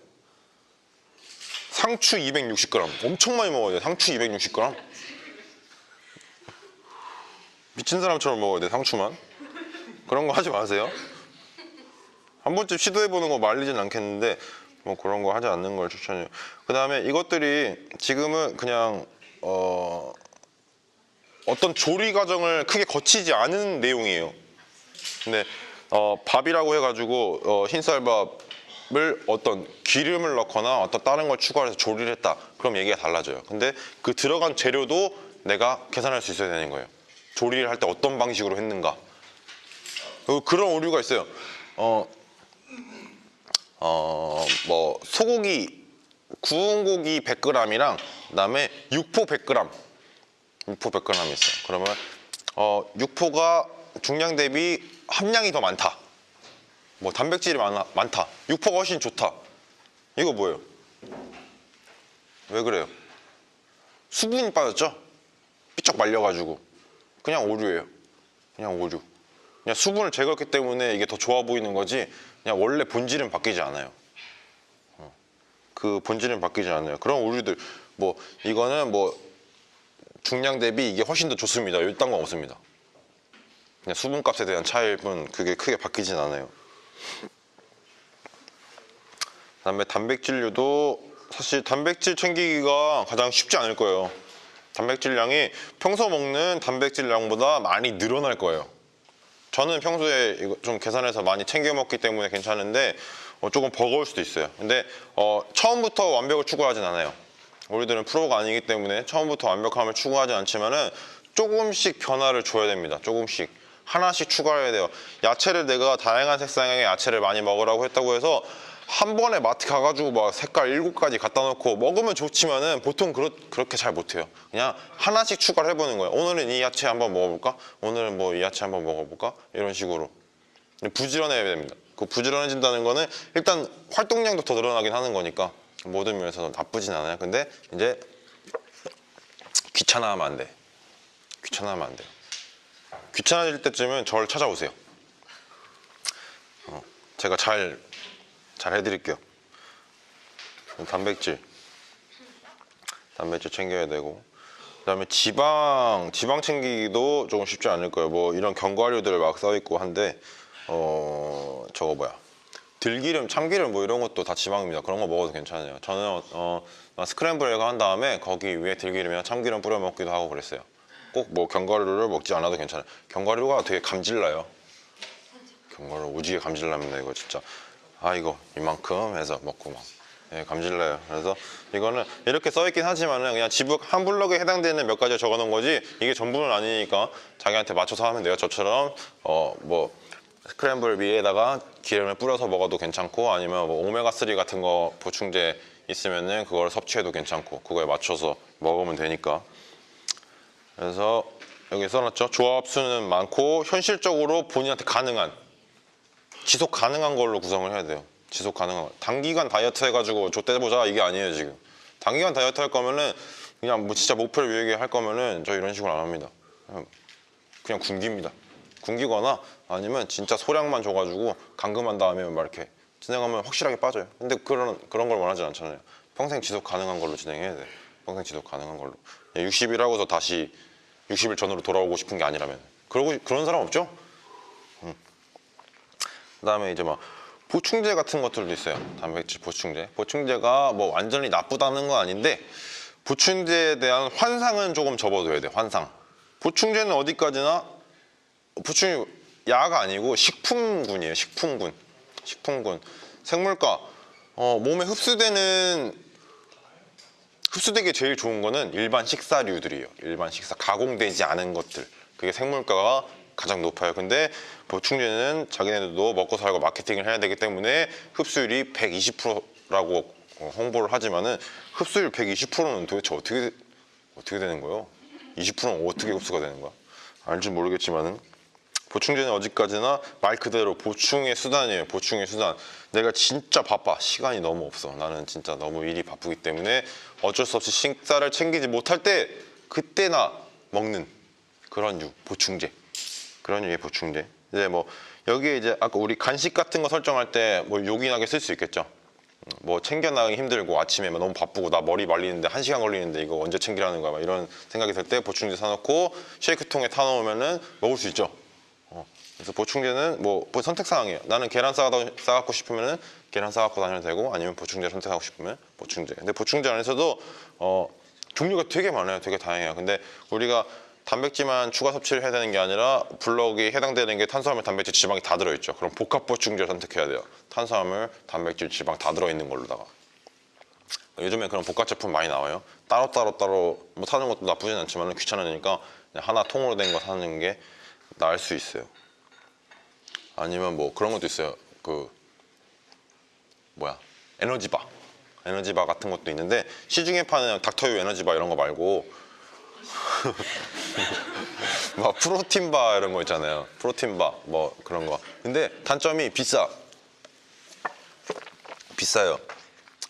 상추 260g 엄청 많이 먹어야 돼. 상추 260g 미친 사람처럼 먹어야 돼. 상추만. 그런 거 하지 마세요. 한 번쯤 시도해보는 거 말리진 않겠는데 뭐 그런 거 하지 않는 걸 추천해요. 그 다음에 이것들이 지금은 그냥 어떤 조리 과정을 크게 거치지 않은 내용이에요. 근데 밥이라고 해가지고 흰쌀밥을 어떤 기름을 넣거나 어떤 다른 걸 추가해서 조리를 했다. 그럼 얘기가 달라져요. 근데 그 들어간 재료도 내가 계산할 수 있어야 되는 거예요. 조리를 할 때 어떤 방식으로 했는가. 그런 오류가 있어요. 뭐 소고기 구운 고기 100g이랑 그다음에 육포 100g 있어요. 그러면 육포가 중량 대비 함량이 더 많다. 뭐 단백질이 많다. 육포가 훨씬 좋다. 이거 뭐예요? 왜 그래요? 수분이 빠졌죠? 삐쩍 말려가지고. 그냥 오류예요. 그냥 오류. 그냥 수분을 제거했기 때문에 이게 더 좋아 보이는 거지 그냥 원래 본질은 바뀌지 않아요. 그 본질은 바뀌지 않아요. 그런 오류들 뭐 이거는 뭐 중량 대비 이게 훨씬 더 좋습니다. 이딴 건 없습니다. 그냥 수분값에 대한 차이일 뿐 그게 크게 바뀌진 않아요. 그다음에 단백질류도 사실 단백질 챙기기가 가장 쉽지 않을 거예요. 단백질량이 평소 먹는 단백질량보다 많이 늘어날 거예요. 저는 평소에 이거 좀 계산해서 많이 챙겨 먹기 때문에 괜찮은데 조금 버거울 수도 있어요. 근데 처음부터 완벽을 추구하진 않아요. 우리들은 프로가 아니기 때문에 처음부터 완벽함을 추구하진 않지만은 조금씩 변화를 줘야 됩니다. 조금씩 하나씩 추가해야 돼요. 야채를 내가 다양한 색상의 야채를 많이 먹으라고 했다고 해서 한 번에 마트 가가지고 막 색깔 7가지 갖다 놓고 먹으면 좋지만은 보통 그렇게 잘 못해요. 그냥 하나씩 추가를 해보는 거예요. 오늘은 이 야채 한번 먹어볼까? 오늘은 뭐 이 야채 한번 먹어볼까? 이런 식으로 부지런해야 됩니다. 그 부지런해진다는 거는 일단 활동량도 더 늘어나긴 하는 거니까 모든 면에서 나쁘진 않아요. 근데 이제 귀찮아하면 안 돼. 귀찮아하면 안 돼요. 귀찮아질 때쯤은 저를 찾아오세요. 제가 잘 해드릴게요. 단백질 챙겨야 되고 그다음에 지방 챙기기도 조금 쉽지 않을 거예요. 뭐 이런 견과류들 막 써있고 한데 저거 뭐야 들기름, 참기름 뭐 이런 것도 다 지방입니다. 그런 거 먹어도 괜찮아요. 저는 스크램블 에그 한 다음에 거기 위에 들기름이나 참기름 뿌려 먹기도 하고 그랬어요. 꼭 뭐 견과류를 먹지 않아도 괜찮아요. 견과류가 되게 감질나요. 견과류 오지게 감질납니다. 이거 진짜 이거 이만큼 해서 먹고 막 감질나요. 그래서 이거는 이렇게 써있긴 하지만은 그냥 지북 한 블럭에 해당되는 몇 가지 적어놓은 거지 이게 전부는 아니니까 자기한테 맞춰서 하면 돼요. 저처럼 뭐 스크램블 위에다가 기름을 뿌려서 먹어도 괜찮고 아니면 뭐 오메가3 같은 거 보충제 있으면은 그걸 섭취해도 괜찮고 그거에 맞춰서 먹으면 되니까. 그래서 여기 써놨죠. 조합수는 많고 현실적으로 본인한테 가능한 지속 가능한 걸로 구성을 해야 돼요. 지속 가능한 거. 단기간 다이어트 해가지고 좆대보자 이게 아니에요. 지금 단기간 다이어트 할 거면은 그냥 뭐 진짜 목표를 위하게 할 거면은 저 이런 식으로 안 합니다. 그냥 굶깁니다. 굶기거나 아니면 진짜 소량만 줘가지고 감금한 다음에 막 이렇게 진행하면 확실하게 빠져요. 근데 그런 걸 원하지 않잖아요. 평생 지속 가능한 걸로 진행해야 돼. 평생 지속 가능한 걸로. 60일 하고서 다시 60일 전으로 돌아오고 싶은 게 아니라면 그런 사람 없죠? 그다음에 이제 막 보충제 같은 것들도 있어요. 단백질 보충제가 뭐 완전히 나쁘다는 건 아닌데 보충제에 대한 환상은 조금 접어둬야 돼요. 환상. 보충제는 어디까지나 보충 야가 아니고 식품군이에요. 식품군. 생물가 몸에 흡수되기 제일 좋은 거는 일반 식사류들이에요. 일반 식사 가공되지 않은 것들. 그게 생물가가 가장 높아요. 근데 보충제는 자기네들도 먹고 살고 마케팅을 해야 되기 때문에 흡수율이 120%라고 홍보를 하지만은 흡수율 120%는 도대체 어떻게 되는 거예요? 20%는 어떻게 흡수가 되는 거야? 알지 모르겠지만은 보충제는 어디까지나 말 그대로 보충의 수단이에요. 보충의 수단. 내가 진짜 바빠. 시간이 너무 없어. 나는 진짜 너무 일이 바쁘기 때문에 어쩔 수 없이 식사를 챙기지 못할 때 그때나 먹는 그런 류 보충제. 그런 류의 보충제. 이제 뭐 여기에 이제 아까 우리 간식 같은 거 설정할 때 뭐 요긴하게 쓸 수 있겠죠. 뭐 챙겨나가기 힘들고 아침에 막 너무 바쁘고 나 머리 말리는데 1시간 걸리는데 이거 언제 챙기라는 거야 막 이런 생각이 들 때 보충제 사놓고 쉐이크통에 타놓으면은 먹을 수 있죠. 그래서 보충제는 뭐 선택 사항이에요. 나는 계란 싸갖고 싶으면은 계란 싸갖고 다녀도 되고 아니면 보충제 선택하고 싶으면 보충제. 근데 보충제 안에서도 종류가 되게 많아요. 되게 다양해요. 근데 우리가 단백질만 추가 섭취를 해야 되는 게 아니라 블록이 해당되는 게 탄수화물, 단백질, 지방이 다 들어있죠. 그럼 복합 보충제를 선택해야 돼요. 탄수화물, 단백질, 지방 다 들어있는 걸로다가. 요즘에 그런 복합 제품 많이 나와요. 따로 뭐 사는 것도 나쁘진 않지만 귀찮으니까 그냥 하나 통으로 된 거 사는 게 나을 수 있어요. 아니면 뭐 그런 것도 있어요. 에너지바 같은 것도 있는데 시중에 파는 닥터유 에너지바 이런 거 말고 막 프로틴바 이런 거 있잖아요. 프로틴바 뭐 그런 거. 근데 단점이 비싸요.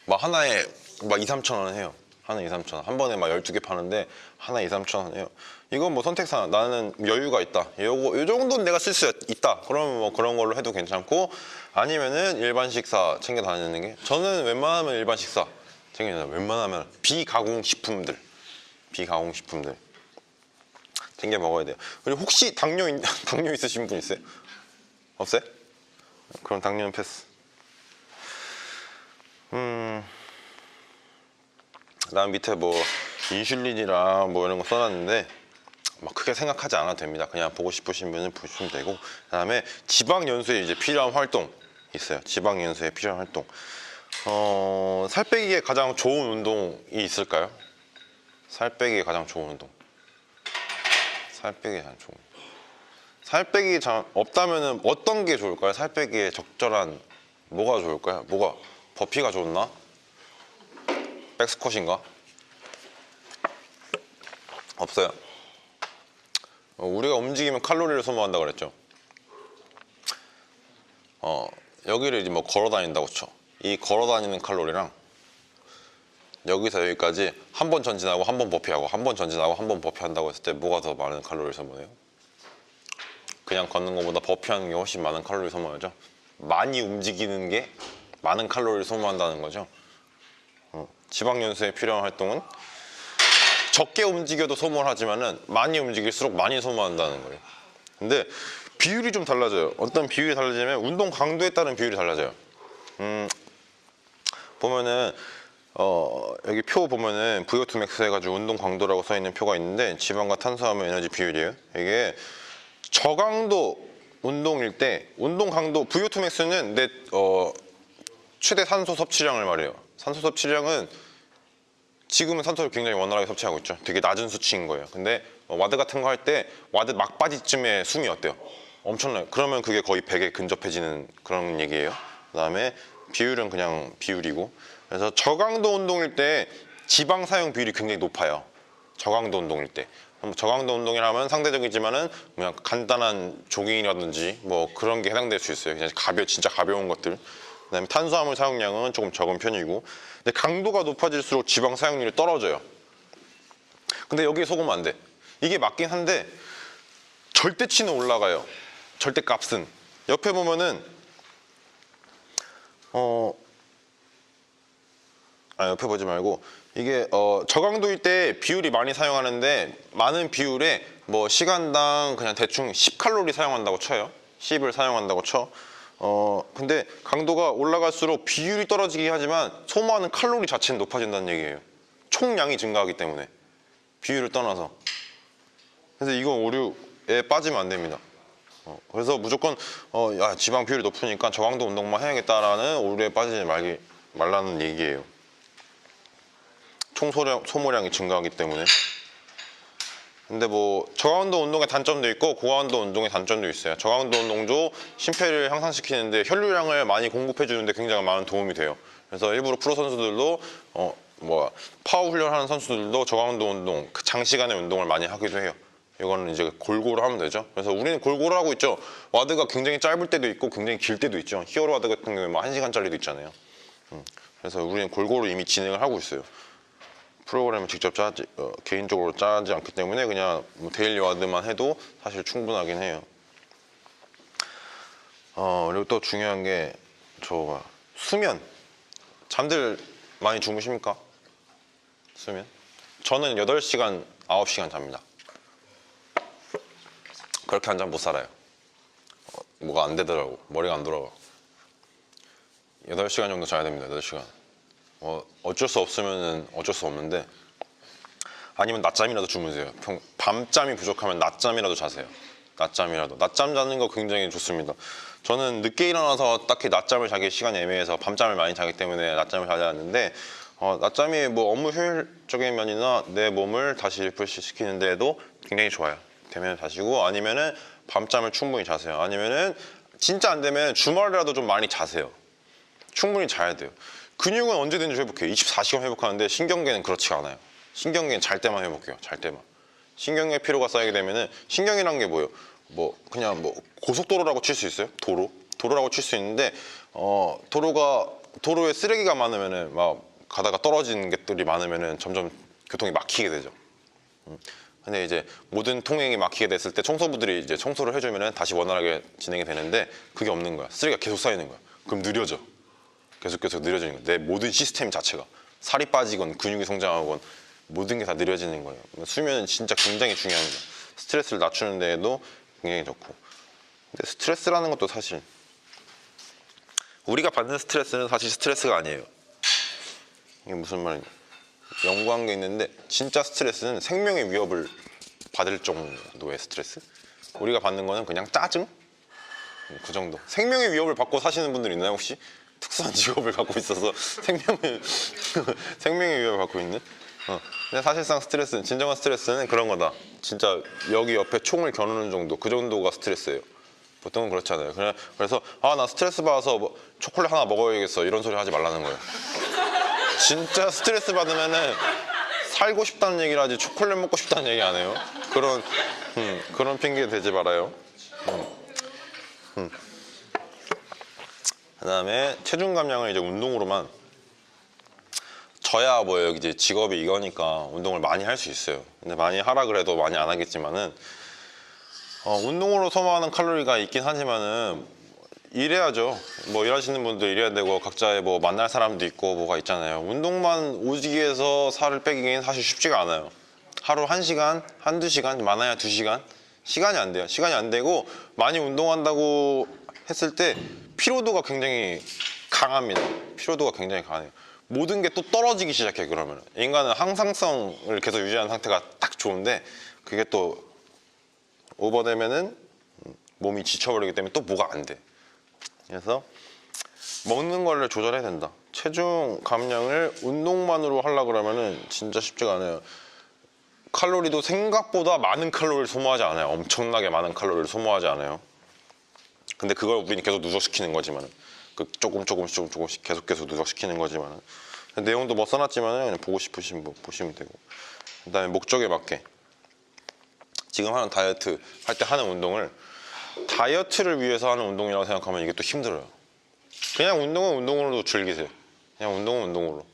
막 하나에 막 2, 3천 원 해요. 하나 2, 3천 원. 한 번에 막 12개 파는데 하나 2, 3천 원 해요. 이건 뭐 선택사항. 나는 여유가 있다. 요 정도는 내가 쓸 수 있다. 그러면 뭐 그런 걸로 해도 괜찮고 아니면은 일반 식사 챙겨 다니는 게 저는 웬만하면 일반 식사 챙겨 다녀요. 웬만하면 비가공 식품들 챙겨 먹어야 돼요. 그리고 혹시 당뇨 있으신 분 있어요? 없어요? 그럼 당뇨는 패스. 그다음 밑에 뭐 인슐린이랑 뭐 이런 거 써놨는데 막 크게 생각하지 않아도 됩니다. 그냥 보고 싶으신 분은 보시면 되고 그다음에 지방 연소에 이제 필요한 활동 있어요. 지방 연소에 필요한 활동. 살 빼기에 가장 좋은 운동이 있을까요? 살 빼기에 가장 좋은 운동. 살 빼기 잘 없다면은 어떤 게 좋을까요? 살 빼기에 적절한 뭐가 좋을까요? 버피가 좋나? 백스쿼트인가? 없어요. 우리가 움직이면 칼로리를 소모한다 그랬죠. 여기를 이제 뭐 걸어 다닌다고 쳐. 이 걸어 다니는 칼로리랑 여기서 여기까지 한 번 전진하고 한 번 버피하고 한 번 전진하고 한 번 버피한다고 했을 때 뭐가 더 많은 칼로리를 소모해요? 그냥 걷는 것보다 버피하는 게 훨씬 많은 칼로리를 소모하죠. 많이 움직이는 게 많은 칼로리를 소모한다는 거죠. 지방 연소에 필요한 활동은 적게 움직여도 소모를 하지만은 많이 움직일수록 많이 소모한다는 거예요. 근데 비율이 좀 달라져요. 어떤 비율이 달라지면 운동 강도에 따른 비율이 달라져요. 보면은 여기 표 보면은 VO2 max 해가지고 운동 강도라고 써 있는 표가 있는데 지방과 탄수화물 에너지 비율이에요. 이게 저강도 운동일 때 운동 강도 VO2 max는 내 최대 산소 섭취량을 말해요. 산소 섭취량은 지금은 산소를 굉장히 원활하게 섭취하고 있죠. 되게 낮은 수치인 거예요. 근데 와드 같은 거 할 때 와드 막바지쯤에 숨이 어때요? 엄청나요. 그러면 그게 거의 100에 근접해지는 그런 얘기예요. 그다음에 비율은 그냥 비율이고 그래서 저강도 운동일 때 지방 사용 비율이 굉장히 높아요. 저강도 운동일 때. 저강도 운동이라면 상대적이지만은 그냥 간단한 조깅이라든지 뭐 그런 게 해당될 수 있어요. 그냥 진짜 가벼운 것들. 그다음에 탄수화물 사용량은 조금 적은 편이고 근데 강도가 높아질수록 지방 사용률이 떨어져요. 근데 여기에 속으면 안 돼. 이게 맞긴 한데 절대치는 올라가요. 절대값은. 옆에 보면은 옆에 보지 말고 이게 저강도일 때 비율이 많이 사용하는데 많은 비율에 뭐 시간당 그냥 대충 10칼로리 사용한다고 쳐요. 10을 사용한다고 쳐. 근데 강도가 올라갈수록 비율이 떨어지긴 하지만 소모하는 칼로리 자체는 높아진다는 얘기예요. 총량이 증가하기 때문에 비율을 떠나서. 그래서 이거 오류에 빠지면 안 됩니다. 그래서 무조건 지방 비율이 높으니까 저강도 운동만 해야겠다라는 오류에 빠지지 말라는 얘기예요. 총 소모량이 증가하기 때문에. 근데 뭐 저강도 운동의 단점도 있고 고강도 운동의 단점도 있어요. 저강도 운동도 심폐를 향상시키는데 혈류량을 많이 공급해 주는데 굉장히 많은 도움이 돼요. 그래서 일부러 프로 선수들도 파워 훈련하는 선수들도 저강도 운동, 그 장시간의 운동을 많이 하기도 해요. 이거는 이제 골고루 하면 되죠. 그래서 우리는 골고루 하고 있죠. 와드가 굉장히 짧을 때도 있고 굉장히 길 때도 있죠. 히어로 와드 같은 경우에 뭐 1시간짜리도 있잖아요. 그래서 우리는 골고루 이미 진행을 하고 있어요. 프로그램을 직접 개인적으로 짜지 않기 때문에 그냥 뭐 데일리 와드만 해도 사실 충분하긴 해요. 그리고 또 중요한 게 수면. 잠들 많이 주무십니까? 수면? 저는 8시간, 9시간 잡니다. 그렇게 안 자면 못 살아요. 뭐가 안 되더라고. 머리가 안 돌아가. 8시간 정도 자야 됩니다. 8시간. 어쩔 수 없으면 어쩔 수 없는데, 아니면 낮잠이라도 주무세요. 밤잠이 부족하면 낮잠이라도 자세요. 낮잠이라도. 낮잠 자는 거 굉장히 좋습니다. 저는 늦게 일어나서 딱히 낮잠을 자기 시간이 애매해서 밤잠을 많이 자기 때문에 낮잠을 자지 않는데, 낮잠이 뭐 업무 효율적인 면이나 내 몸을 다시 리프레시시키는 데에도 굉장히 좋아요. 되면 자시고, 아니면은 밤잠을 충분히 자세요. 아니면은 진짜 안 되면 주말이라도 좀 많이 자세요. 충분히 자야 돼요. 근육은 언제든지 회복해요. 24시간 회복하는데 신경계는 그렇지가 않아요. 신경계는 잘 때만 회복해요. 잘 때만. 신경계 피로가 쌓이게 되면은, 신경이란 게 뭐예요? 그냥 고속도로라고 칠 수 있어요? 도로라고 칠 수 있는데, 도로에 쓰레기가 많으면은 막 가다가 떨어지는 것들이 많으면은 점점 교통이 막히게 되죠. 근데 이제 모든 통행이 막히게 됐을 때 청소부들이 이제 청소를 해주면은 다시 원활하게 진행이 되는데, 그게 없는 거야. 쓰레기가 계속 쌓이는 거야. 그럼 느려져. 계속 느려지는 거야. 내 모든 시스템 자체가 살이 빠지건 근육이 성장하건 모든 게 다 느려지는 거예요. 수면은 진짜 굉장히 중요합니다. 스트레스를 낮추는 데에도 굉장히 좋고. 근데 스트레스라는 것도 사실 우리가 받는 스트레스는 사실 스트레스가 아니에요. 이게 무슨 말이냐? 연구한 게 있는데, 진짜 스트레스는 생명의 위협을 받을 정도의 스트레스? 우리가 받는 거는 그냥 짜증? 그 정도. 생명의 위협을 받고 사시는 분들 있나요, 혹시? 특수한 직업을 갖고 있어서 생명의 위협을 받고 있는? 근데 사실상 진정한 스트레스는 그런 거다. 진짜 여기 옆에 총을 겨누는 정도, 그 정도가 스트레스예요. 보통은 그렇잖아요. 그래서 나 스트레스 받아서 초콜릿 하나 먹어야겠어, 이런 소리 하지 말라는 거예요. 진짜 스트레스 받으면은 살고 싶다는 얘기를 하지 초콜릿 먹고 싶다는 얘기 안 해요. 그런 핑계 대지 말아요. 그다음에 체중 감량을 이제 운동으로만, 저야 이제 직업이 이거니까 운동을 많이 할 수 있어요. 근데 많이 하라 그래도 많이 안 하겠지만은, 운동으로 소모하는 칼로리가 있긴 하지만은 일해야죠. 일하시는 분도 일해야 되고, 각자의 만날 사람도 있고 뭐가 있잖아요. 운동만 오지게 해서 살을 빼기는 사실 쉽지가 않아요. 하루 1시간, 한두 시간, 많아야 2시간? 시간이 안 돼요. 시간이 안 되고, 많이 운동한다고 했을 때 피로도가 굉장히 강합니다. 피로도가 굉장히 강해요. 모든 게 또 떨어지기 시작해. 그러면 인간은 항상성을 계속 유지하는 상태가 딱 좋은데, 그게 또 오버되면은 몸이 지쳐버리기 때문에 또 뭐가 안 돼. 그래서 먹는 거를 조절해야 된다. 체중 감량을 운동만으로 하려고 그러면은 진짜 쉽지가 않아요. 칼로리도 생각보다 많은 칼로리를 소모하지 않아요. 엄청나게 많은 칼로리를 소모하지 않아요. 근데 그걸 우리는 계속 누적시키는 거지만, 조금씩 계속 누적시키는 거지만, 내용도 써놨지만 그냥 보고 싶으신 분 보시면 되고. 그다음에 목적에 맞게 지금 하는 다이어트 할 때 하는 운동을 다이어트를 위해서 하는 운동이라고 생각하면 이게 또 힘들어요. 그냥 운동은 운동으로 즐기세요. 그냥 운동은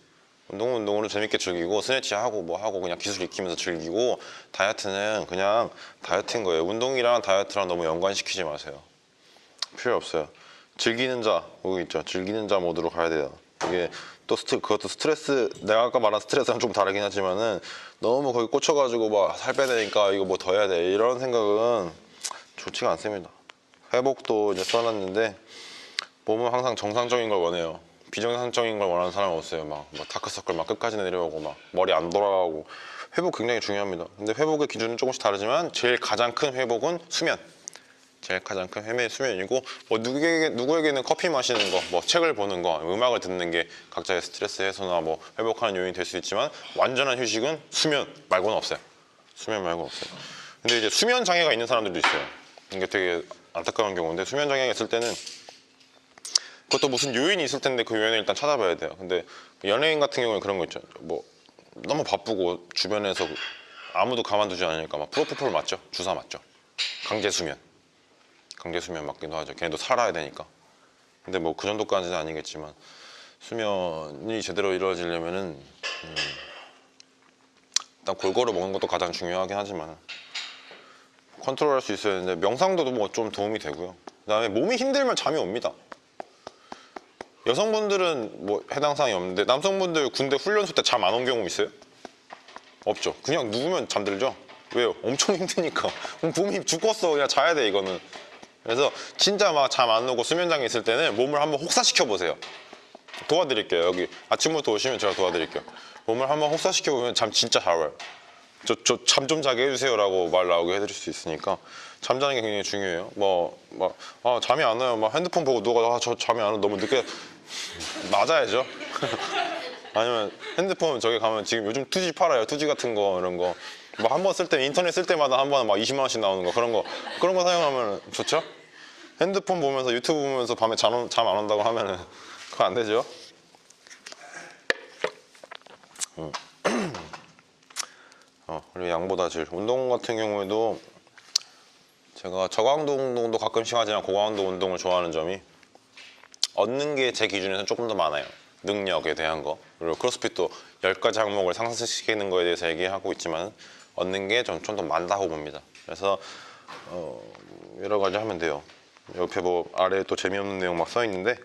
운동으로 재밌게 즐기고, 스트레치 하고 하고 그냥 기술 익히면서 즐기고, 다이어트는 그냥 다이어트인 거예요. 운동이랑 다이어트랑 너무 연관시키지 마세요. 필요 없어요. 즐기는 자, 거기 있죠. 즐기는 자 모드로 가야 돼요. 이게 또 그것도 스트레스, 내가 아까 말한 스트레스랑 좀 다르긴 하지만은, 너무 거기 꽂혀가지고 살 빼야 되니까 이거 더 해야 돼, 이런 생각은 좋지가 않습니다. 회복도 이제 써놨는데, 몸은 항상 정상적인 걸 원해요. 비정상적인 걸 원하는 사람은 없어요. 다크서클 끝까지 내려오고 머리 안 돌아가고. 회복 굉장히 중요합니다. 근데 회복의 기준은 조금씩 다르지만, 제일 가장 큰 회복은 수면. 제일 가장 큰 회복이 수면이고, 누구에게는 커피 마시는 거, 책을 보는 거, 음악을 듣는 게 각자의 스트레스 해소나 회복하는 요인이 될 수 있지만, 완전한 휴식은 수면 말고는 없어요. 수면 말고는 없어요. 근데 이제 수면 장애가 있는 사람들도 있어요. 이게 되게 안타까운 경우인데, 수면 장애가 있을 때는 그것도 무슨 요인이 있을 텐데 그 요인을 일단 찾아봐야 돼요. 근데 연예인 같은 경우는 그런 거 있죠. 뭐 너무 바쁘고 주변에서 아무도 가만두지 않으니까 막 프로포폴 맞죠? 주사 맞죠? 강제 수면 맞기도 하죠. 걔네도 살아야 되니까. 근데 뭐 그 정도까지는 아니겠지만 수면이 제대로 이루어지려면은 일단 골고루 먹는 것도 가장 중요하긴 하지만 컨트롤할 수 있어야 되는데 명상도 뭐 좀 도움이 되고요. 그다음에 몸이 힘들면 잠이 옵니다. 여성분들은 뭐 해당 사항이 없는데 남성분들 군대 훈련소 때 잠 안 온 경험 있어요? 없죠. 그냥 누우면 잠들죠. 왜요? 엄청 힘드니까. 몸이 죽었어. 그냥 자야 돼 이거는. 그래서 진짜 막 잠 안 오고 수면장애 있을 때는 몸을 한번 혹사시켜 보세요. 도와드릴게요. 여기 아침부터 오시면 제가 도와드릴게요. 몸을 한번 혹사시켜 보면 잠 진짜 잘 와요. 저 잠 좀 자게 해주세요라고 말 나오게 해드릴 수 있으니까 잠자는 게 굉장히 중요해요. 잠이 안 와요. 막 핸드폰 보고 누가 저 잠이 안 와. 너무 늦게 맞아야죠. 아니면 핸드폰 저기 가면 지금 요즘 투지 팔아요. 투지 같은 거 이런 거. 뭐 한 번 쓸 때 인터넷 쓸 때마다 한 번에 막 20만 원씩 나오는 거 그런 거 사용하면 좋죠? 핸드폰 보면서 유튜브 보면서 밤에 잠 안 온다고 하면은 그거 안 되죠? 그리고 양보다 질. 운동 같은 경우에도 제가 저강도 운동도 가끔씩 하지만 고강도 운동을 좋아하는 점이 얻는 게 제 기준에서는 조금 더 많아요. 능력에 대한 거. 그리고 크로스핏도 10가지 항목을 상승시키는 거에 대해서 얘기하고 있지만 얻는 게 좀 더 많다고 봅니다. 그래서 여러 가지 하면 돼요. 옆에 뭐 아래에 또 재미없는 내용 막 써 있는데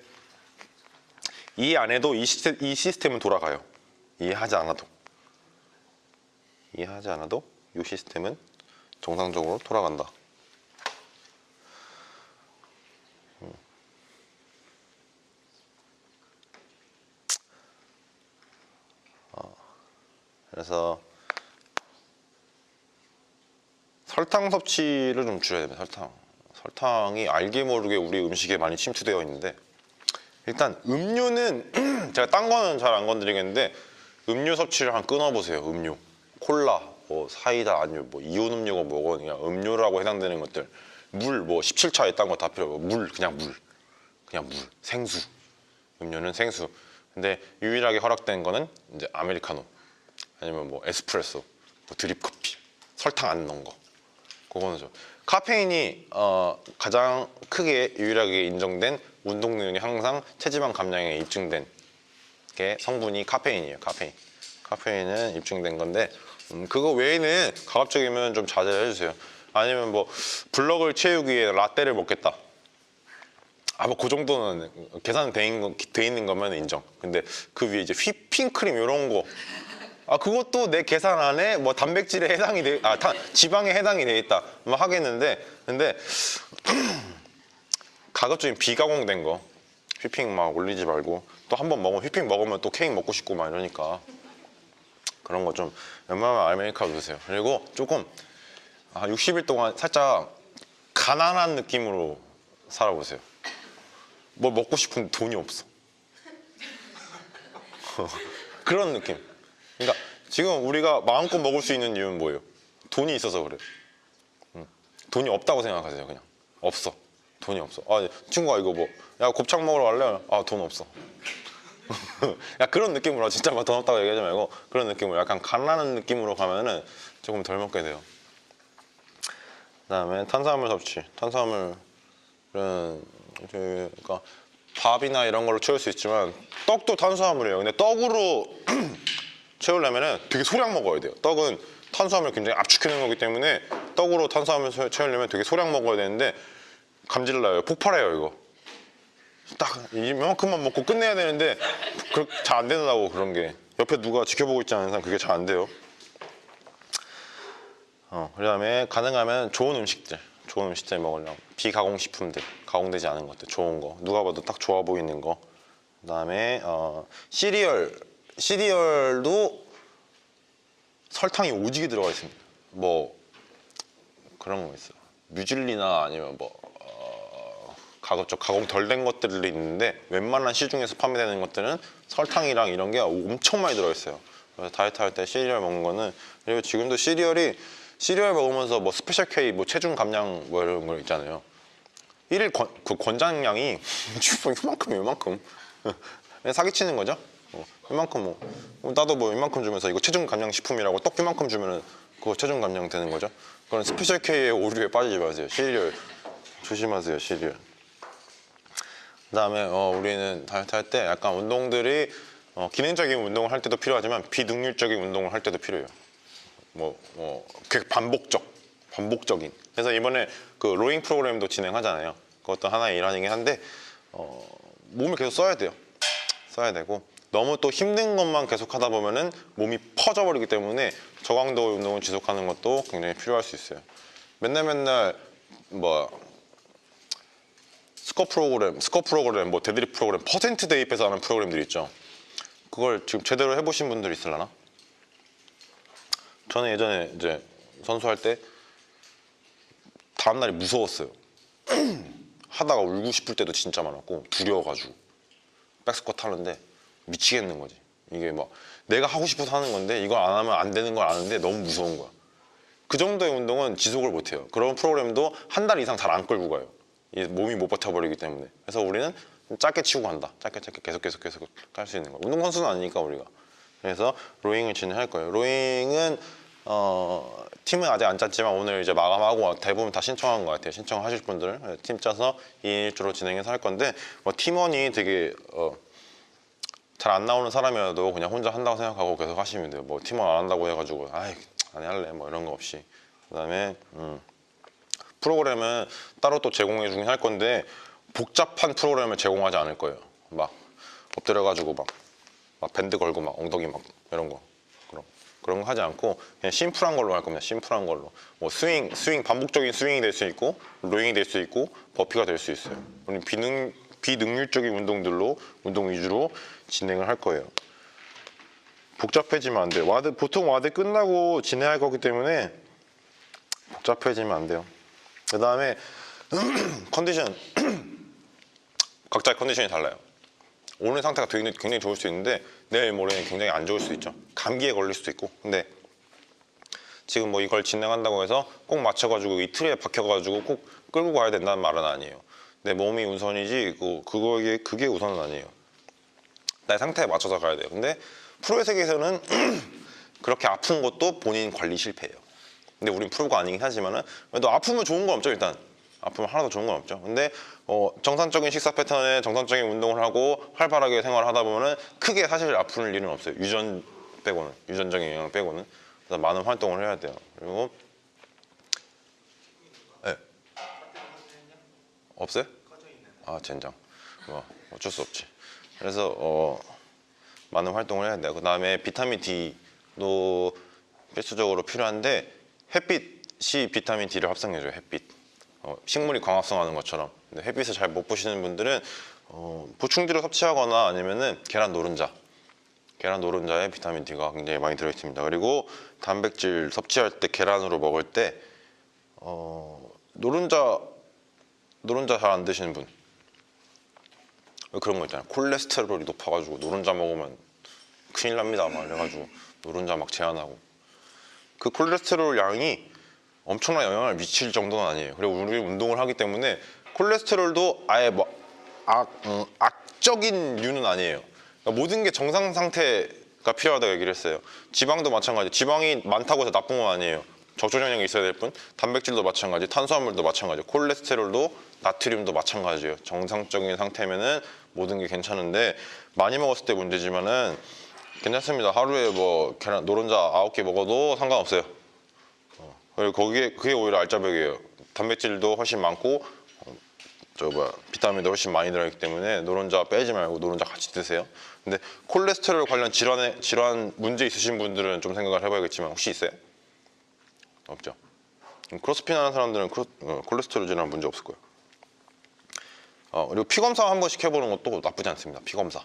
이 안에도 이 시스템은 돌아가요. 이해하지 않아도 이 시스템은 정상적으로 돌아간다. 그래서 설탕 섭취를 좀 줄여야 됩니다. 설탕이 알게 모르게 우리 음식에 많이 침투되어 있는데 일단 음료는 제가 딴 거는 잘 안 건드리겠는데 음료 섭취를 한 끊어보세요. 음료, 콜라, 뭐 사이다 아니면 뭐 이온 음료가 뭐고 그냥 음료라고 해당되는 것들 물, 뭐 17차 딴 거 다 필요 없고 물, 그냥 물, 생수. 음료는 생수. 근데 유일하게 허락된 거는 이제 아메리카노 아니면 뭐 에스프레소, 뭐 드립 커피, 설탕 안 넣은 거. 그거는 좀 카페인이 가장 크게 유일하게 인정된 운동 능력이 항상 체지방 감량에 입증된 게 성분이 카페인이에요. 카페인은 입증된 건데 그거 외에는 가급적이면 좀 자제를 해주세요. 아니면 뭐 블럭을 채우기 위해 라떼를 먹겠다. 뭐 그 정도는 계산돼 있는 거면 인정. 근데 그 위에 이제 휘핑크림 이런 거 그것도 내 계산 안에 뭐 단백질에 해당이 지방에 해당이 돼 있다. 뭐 하겠는데 근데 가급적이면 비가공된 거 휘핑 막 올리지 말고 또 한 번 먹으면 휘핑 먹으면 또 케이크 먹고 싶고 막 이러니까 그런 거 좀 웬만하면 아메리카노 드세요. 그리고 조금 60일 동안 살짝 가난한 느낌으로 살아보세요. 뭐 먹고 싶은데 돈이 없어. 그런 느낌. 그러니까 지금 우리가 마음껏 먹을 수 있는 이유는 뭐예요? 돈이 있어서 그래. 돈이 없다고 생각하세요. 그냥 없어. 돈이 없어. 친구가 이거 뭐 야 곱창 먹으러 갈래? 돈 없어. 야 그런 느낌으로 진짜 막 돈 없다고 얘기하지 말고 그런 느낌으로 약간 가난한 느낌으로 가면은 조금 덜 먹게 돼요. 그다음에 탄수화물 섭취. 탄수화물은 그러니까 밥이나 이런 걸로 채울 수 있지만 떡도 탄수화물이에요. 근데 떡으로 채우려면은 되게 소량 먹어야 돼요. 떡은 탄수화물을 굉장히 압축해 놓은 거기 때문에 떡으로 탄수화물 채우려면 되게 소량 먹어야 되는데 감질나요. 폭발해요 이거. 딱 이만큼만 먹고 끝내야 되는데 잘 안 된다고. 그런 게 옆에 누가 지켜보고 있지 않은 이상 그게 잘 안 돼요. 그다음에 가능하면 좋은 음식들 먹으려면 비가공식품들, 가공되지 않은 것들, 좋은 거, 누가 봐도 딱 좋아 보이는 거. 그다음에 시리얼도 설탕이 오지게 들어가 있습니다. 뭐 그런 거 있어요. 뮤즐리나 아니면 뭐 가급적 가공 덜 된 것들도 있는데 웬만한 시중에서 판매되는 것들은 설탕이랑 이런 게 엄청 많이 들어있어요. 그래서 다이어트 할 때 시리얼 먹는 거는, 그리고 지금도 시리얼 먹으면서 뭐 스페셜 K, 뭐 체중 감량 뭐 이런 거 있잖아요. 일일 그 권장량이 이만큼 그냥 사기치는 거죠. 이만큼 나도 뭐 이만큼 주면서 이거 체중 감량 식품이라고 떡 이만큼 주면은 그거 체중 감량 되는 거죠. 그건 스페셜 K의 오류에 빠지지 마세요. 시리얼 조심하세요. 시리얼. 그다음에 우리는 다이어트 할 때 약간 운동들이 기능적인 운동을 할 때도 필요하지만 비능률적인 운동을 할 때도 필요해요. 반복적인. 그래서 이번에 그 로잉 프로그램도 진행하잖아요. 그것도 하나의 일환이긴 한데 몸을 계속 써야 돼요. 써야 되고 너무 또 힘든 것만 계속 하다 보면은 몸이 퍼져버리기 때문에 저강도 운동을 지속하는 것도 굉장히 필요할 수 있어요. 맨날 스쿼트 프로그램, 뭐 데드리프트 프로그램, 퍼센트 대입해서 하는 프로그램들이 있죠. 그걸 지금 제대로 해보신 분들 있으려나? 저는 예전에 이제 선수할 때 다음날이 무서웠어요. 하다가 울고 싶을 때도 진짜 많았고 두려워가지고 백스쿼트 하는데 미치겠는 거지. 이게 막 내가 하고 싶어서 하는 건데 이걸 안 하면 안 되는 걸 아는데 너무 무서운 거야. 그 정도의 운동은 지속을 못해요. 그런 프로그램도 한 달 이상 잘 안 끌고 가요. 몸이 못 버텨버리기 때문에. 그래서 우리는 짧게 치고 간다. 짧게 계속 깔 수 있는 거. 운동선수는 아니니까 우리가. 그래서 로잉을 진행할 거예요. 로잉은 팀은 아직 안 짰지만 오늘 이제 마감하고 대부분 다 신청한 것 같아요. 신청하실 분들은 팀 짜서 2인 1조로 진행해서 할 건데 팀원이 되게 잘 안 나오는 사람이라도 그냥 혼자 한다고 생각하고 계속 하시면 돼요. 뭐 팀원 안 한다고 해가지고 아이 안 할래 뭐 이런 거 없이. 그다음에 프로그램은 따로 또 제공해 주긴 할 건데 복잡한 프로그램을 제공하지 않을 거예요. 막 엎드려가지고 막 밴드 걸고 막 엉덩이 막 이런 거 그런 거 하지 않고 그냥 심플한 걸로 할 겁니다. 심플한 걸로 뭐 스윙 반복적인 스윙이 될 수 있고 로잉이 될 수 있고 버피가 될 수 있어요. 우리 비능률적인 운동들로 운동 위주로 진행을 할 거예요. 복잡해지면 안 돼요. 보통 와드 끝나고 진행할 거기 때문에 복잡해지면 안 돼요. 그 다음에 컨디션 각자의 컨디션이 달라요. 오늘 상태가 굉장히 좋을 수 있는데 내일 모레는 굉장히 안 좋을 수 있죠. 감기에 걸릴 수도 있고. 근데 지금 뭐 이걸 진행한다고 해서 꼭 맞춰가지고 이 틀에 박혀가지고 꼭 끌고 가야 된다는 말은 아니에요. 내 몸이 우선이지 그게 우선은 아니에요. 나의 상태에 맞춰서 가야 돼요. 근데 프로의 세계에서는 그렇게 아픈 것도 본인 관리 실패예요. 근데 우린 프로가 아니긴 하지만은 그래도 아프면 좋은 건 없죠. 일단 아프면 하나도 좋은 건 없죠. 근데 정상적인 식사 패턴에 정상적인 운동을 하고 활발하게 생활을 하다 보면은 크게 사실 아픈 일은 없어요. 유전적인 영향 빼고는. 그래서 많은 활동을 해야 돼요. 그리고 네. 없어요? 아 젠장. 어쩔 수 없지. 그래서 많은 활동을 해야 돼요. 그 다음에 비타민 D도 필수적으로 필요한데 햇빛이 비타민 D를 합성해줘요. 햇빛. 식물이 광합성하는 것처럼. 근데 햇빛을 잘 못 보시는 분들은 보충제로 섭취하거나 아니면은 계란 노른자에 비타민 D가 굉장히 많이 들어있습니다. 그리고 단백질 섭취할 때 계란으로 먹을 때 노른자 잘 안 드시는 분 그런 거 있잖아요. 콜레스테롤이 높아가지고 노른자 먹으면 큰일 납니다 막 이래가지고 노른자 막 제한하고 그 콜레스테롤 양이 엄청난 영향을 미칠 정도는 아니에요. 그리고 우리 운동을 하기 때문에 콜레스테롤도 아예 악적인 류는 아니에요. 그러니까 모든 게 정상 상태가 필요하다고 얘기를 했어요. 지방도 마찬가지. 지방이 많다고 해서 나쁜 건 아니에요. 적정 영양이 있어야 될 뿐. 단백질도 마찬가지, 탄수화물도 마찬가지, 콜레스테롤도 나트륨도 마찬가지예요. 정상적인 상태면은 모든 게 괜찮은데 많이 먹었을 때 문제지만은 괜찮습니다. 하루에 뭐 계란 노른자 9개 먹어도 상관없어요. 그리고 그게 오히려 알짜배기예요. 단백질도 훨씬 많고 비타민도 훨씬 많이 들어있기 때문에 노른자 빼지 말고 노른자 같이 드세요. 근데 콜레스테롤 관련 질환 문제 있으신 분들은 좀 생각을 해봐야겠지만 혹시 있어요? 없죠. 크로스핏 하는 사람들은 콜레스테롤 질환 문제 없을 거예요. 그리고 피검사 한 번씩 해보는 것도 나쁘지 않습니다. 피검사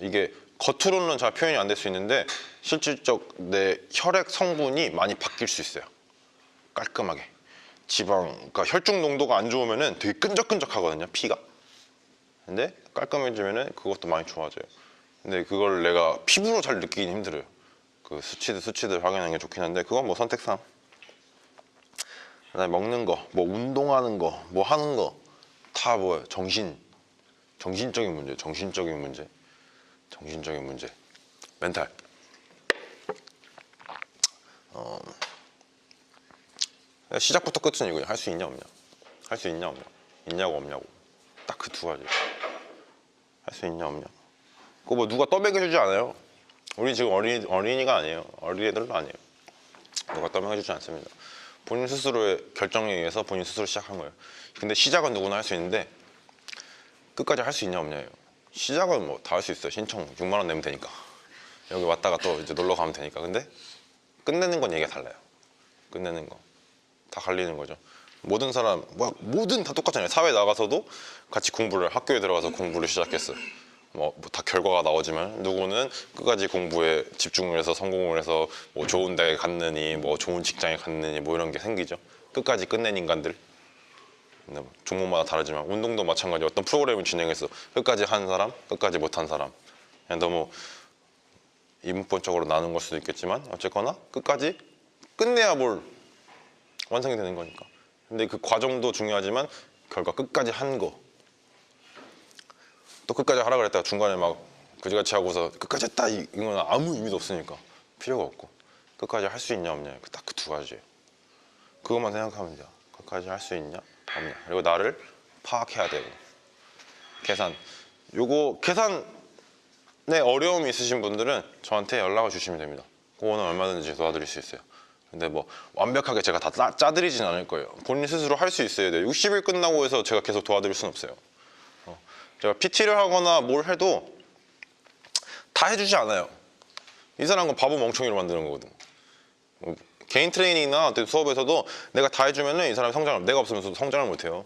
이게 겉으로는 잘 표현이 안 될 수 있는데 실질적 내 혈액 성분이 많이 바뀔 수 있어요. 깔끔하게 그러니까 혈중 농도가 안 좋으면은 되게 끈적끈적하거든요. 피가. 근데 깔끔해지면은 그것도 많이 좋아져요. 근데 그걸 내가 피부로 잘 느끼긴 힘들어요. 그 수치들 확인하는 게 좋긴 한데 그건 뭐 선택상. 그다음에 먹는 거, 뭐 운동하는 거, 뭐 하는 거 다 뭐예요? 정신적인 문제, 정신적인 문제, 멘탈. 시작부터 끝은 이거예요. 할 수 있냐 없냐, 할 수 있냐 없냐, 있냐고 없냐고, 딱 그 두 가지. 할 수 있냐 없냐. 그거 뭐 누가 떠먹여주지 않아요. 우리 지금 어린이가 아니에요. 어린애들도 아니에요. 누가 떠먹여주지 않습니다. 본인 스스로의 결정에 의해서 본인 스스로 시작한 거예요. 근데 시작은 누구나 할 수 있는데 끝까지 할 수 있냐 없냐예요. 시작은 뭐 다 할 수 있어요. 신청 6만 원 내면 되니까. 여기 왔다가 또 이제 놀러 가면 되니까. 근데 끝내는 건 얘기가 달라요. 끝내는 거 다 갈리는 거죠. 모든 사람 모든 다 똑같잖아요. 사회 나가서도 같이 공부를, 학교에 들어가서 공부를 시작했어요. 뭐 다 결과가 나오지만 누구는 끝까지 공부에 집중을 해서 성공을 해서 뭐 좋은 대에 갔느니 뭐 좋은 직장에 갔느니 뭐 이런 게 생기죠. 끝까지 끝낸 인간들. 근데 뭐 종목마다 다르지만 운동도 마찬가지. 어떤 프로그램을 진행해서 끝까지 한 사람, 끝까지 못한 사람. 그냥 너무 이분법적으로 나눈 걸 수도 있겠지만 어쨌거나 끝까지 끝내야 뭘 완성이 되는 거니까. 근데 그 과정도 중요하지만 결과 끝까지 한 거. 또 끝까지 하라 그랬다가 중간에 막 그지같이 하고서 끝까지 했다 이건 아무 의미도 없으니까 필요가 없고, 끝까지 할 수 있냐 없냐, 딱 그 두 가지예요. 그것만 생각하면 돼요. 끝까지 할 수 있냐 없냐. 그리고 나를 파악해야 되고. 요거 계산에 어려움이 있으신 분들은 저한테 연락을 주시면 됩니다. 그거는 얼마든지 도와드릴 수 있어요. 근데 뭐 완벽하게 제가 다 짜드리진 않을 거예요. 본인 스스로 할 수 있어야 돼요. 60일 끝나고 해서 제가 계속 도와드릴 수는 없어요. 제가 PT를 하거나 뭘 해도 다 해주지 않아요. 이 사람은 바보 멍청이로 만드는 거거든. 개인 트레이닝이나 수업에서도 내가 다 해주면은 이 사람이 내가 없으면 성장을 못해요.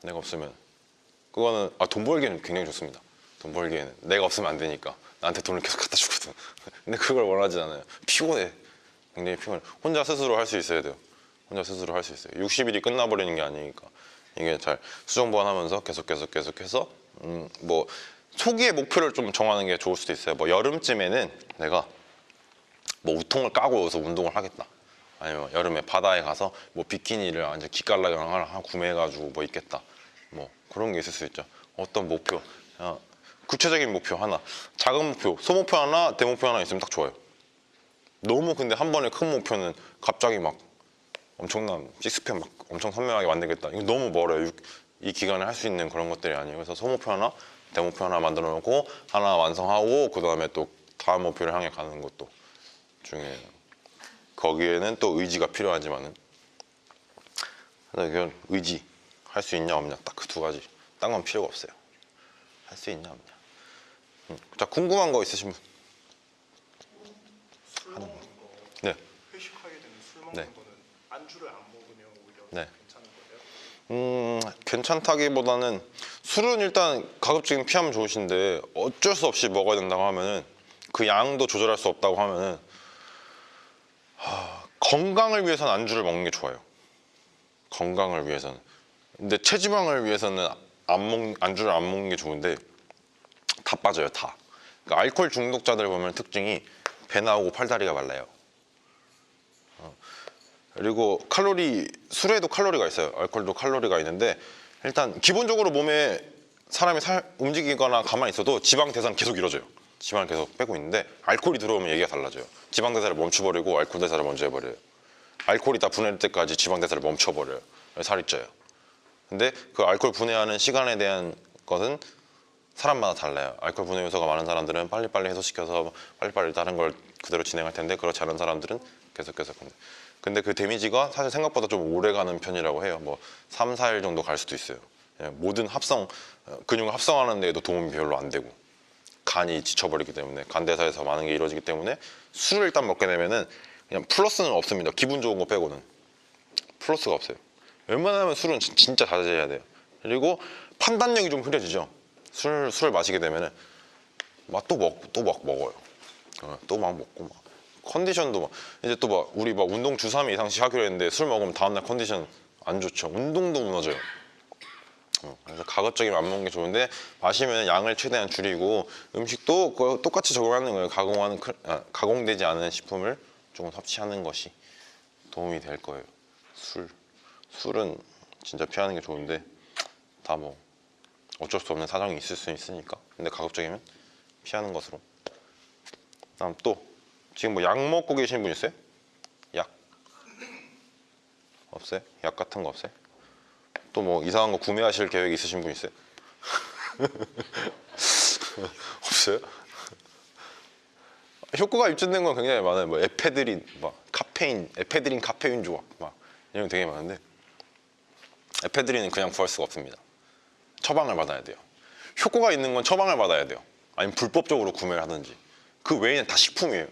내가 없으면. 그거는 돈 벌기에는 굉장히 좋습니다. 돈 벌기에는 내가 없으면 안 되니까 나한테 돈을 계속 갖다 주거든. 근데 그걸 원하지 않아요. 피곤해. 굉장히 피곤해. 혼자 스스로 할 수 있어야 돼요. 혼자 스스로 할 수 있어요. 60일이 끝나버리는 게 아니니까. 이게 잘 수정 보완하면서 계속해서 뭐 초기의 목표를 좀 정하는 게 좋을 수도 있어요. 뭐 여름쯤에는 내가 뭐 우통을 까고 여기서 운동을 하겠다. 아니면 여름에 바다에 가서 뭐 비키니를 완전 기깔나게 하나 구매해가지고 뭐 입겠다. 뭐 그런 게 있을 수 있죠. 어떤 목표, 구체적인 목표 하나, 작은 목표, 소목표 하나, 대목표 하나 있으면 딱 좋아요. 너무 근데 한 번에 큰 목표는 갑자기 막 엄청난 식스팩 막 엄청 선명하게 만들겠다. 이거 너무 멀어요. 이 기간에 할 수 있는 그런 것들이 아니에요. 그래서 소목표 하나, 대목표 하나 만들어 놓고 하나 완성하고 그 다음에 또 다음 목표를 향해 가는 것도 중요해요. 거기에는 또 의지가 필요하지만은, 그래서 의지, 할 수 있냐 없냐 딱 그 두 가지. 딴 건 필요가 없어요. 할 수 있냐 없냐. 자, 궁금한 거 있으신 분? 술 먹는 거, 네. 회식하게 되는 술 먹는 네. 거는 안주를 안 먹으면 오히려 네. 괜찮은 거예요? 괜찮다기보다는 술은 일단 가급적이면 피하면 좋으신데 어쩔 수 없이 먹어야 된다고 하면은, 그 양도 조절할 수 없다고 하면은 건강을 위해서는 안주를 먹는 게 좋아요. 건강을 위해서는. 근데 체지방을 위해서는 안주를 안 먹는 게 좋은데 다 빠져요. 다. 그러니까 알코올 중독자들 보면 특징이 배 나오고 팔다리가 말라요. 그리고 술에도 칼로리가 있어요. 알코올도 칼로리가 있는데 일단 기본적으로 몸에 사람이 움직이거나 가만히 있어도 지방 대사는 계속 이루어져요. 지방을 계속 빼고 있는데 알코올이 들어오면 얘기가 달라져요. 지방 대사를 멈춰버리고 알코올 대사를 먼저 해버려요. 알코올이 다 분해될 때까지 지방 대사를 멈춰버려요. 살이 쪄요. 근데 그 알코올 분해하는 시간에 대한 것은 사람마다 달라요. 알코올 분해 요소가 많은 사람들은 빨리빨리 해소시켜서 빨리빨리 다른 걸 그대로 진행할 텐데, 그렇지 않은 사람들은 계속. 근데 그 데미지가 사실 생각보다 좀 오래 가는 편이라고 해요. 뭐 3, 4일 정도 갈 수도 있어요. 모든 근육을 합성하는 데에도 도움이 별로 안 되고, 간이 지쳐버리기 때문에, 간대사에서 많은 게 이루어지기 때문에 술을 일단 먹게 되면은 그냥 플러스는 없습니다. 기분 좋은 거 빼고는 플러스가 없어요. 웬만하면 술은 진짜 자제해야 돼요. 그리고 판단력이 좀 흐려지죠. 술을 마시게 되면은 또 막 먹어요. 또 막 먹고 막 컨디션도 막 이제 또 막 우리 막 운동 주 3회 이상씩 하기로 했는데 술 먹으면 다음날 컨디션 안 좋죠. 운동도 무너져요. 그래서 가급적이면 안 먹는 게 좋은데, 마시면 양을 최대한 줄이고, 음식도 똑같이 적용하는 거예요. 가공되지 않은 식품을 조금 섭취하는 것이 도움이 될 거예요. 술은 진짜 피하는 게 좋은데 다 뭐 어쩔 수 없는 사정이 있을 수 있으니까. 근데 가급적이면 피하는 것으로. 다음 또 지금 뭐 약 먹고 계신 분 있어요? 약 없어요? 약 같은 거 없어요? 또 뭐 이상한 거 구매하실 계획 있으신 분 있어요? 없어요? 효과가 입증된 건 굉장히 많아요. 뭐 에페드린, 막 카페인, 에페드린 카페인 조합, 막 이런 게 되게 많은데 에페드린은 그냥 구할 수가 없습니다. 처방을 받아야 돼요. 효과가 있는 건 처방을 받아야 돼요. 아니면 불법적으로 구매를 하든지. 그 외에는 다 식품이에요.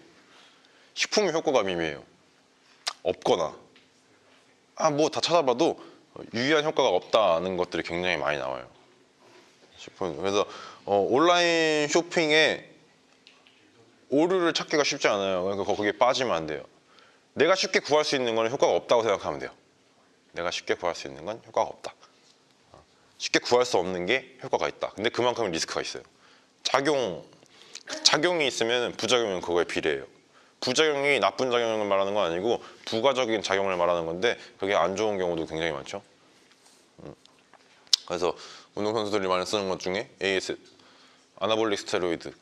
식품의 효과가 미미해요. 없거나 뭐 다 찾아봐도 유의한 효과가 없다는 것들이 굉장히 많이 나와요. 식품. 그래서 온라인 쇼핑에 오류를 찾기가 쉽지 않아요. 그러니까 거기에 빠지면 안 돼요. 내가 쉽게 구할 수 있는 건 효과가 없다고 생각하면 돼요. 내가 쉽게 구할 수 있는 건 효과가 없다. 쉽게 구할 수 없는 게 효과가 있다. 근데 그만큼 리스크가 있어요. 작용이 있으면 부작용은 그거에 비례해요. 부작용이 나쁜 작용을 말하는 건 아니고 부가적인 작용을 말하는 건데 그게 안 좋은 경우도 굉장히 많죠. 그래서 운동선수들이 많이 쓰는 것 중에 AS, 아나볼릭 스테로이드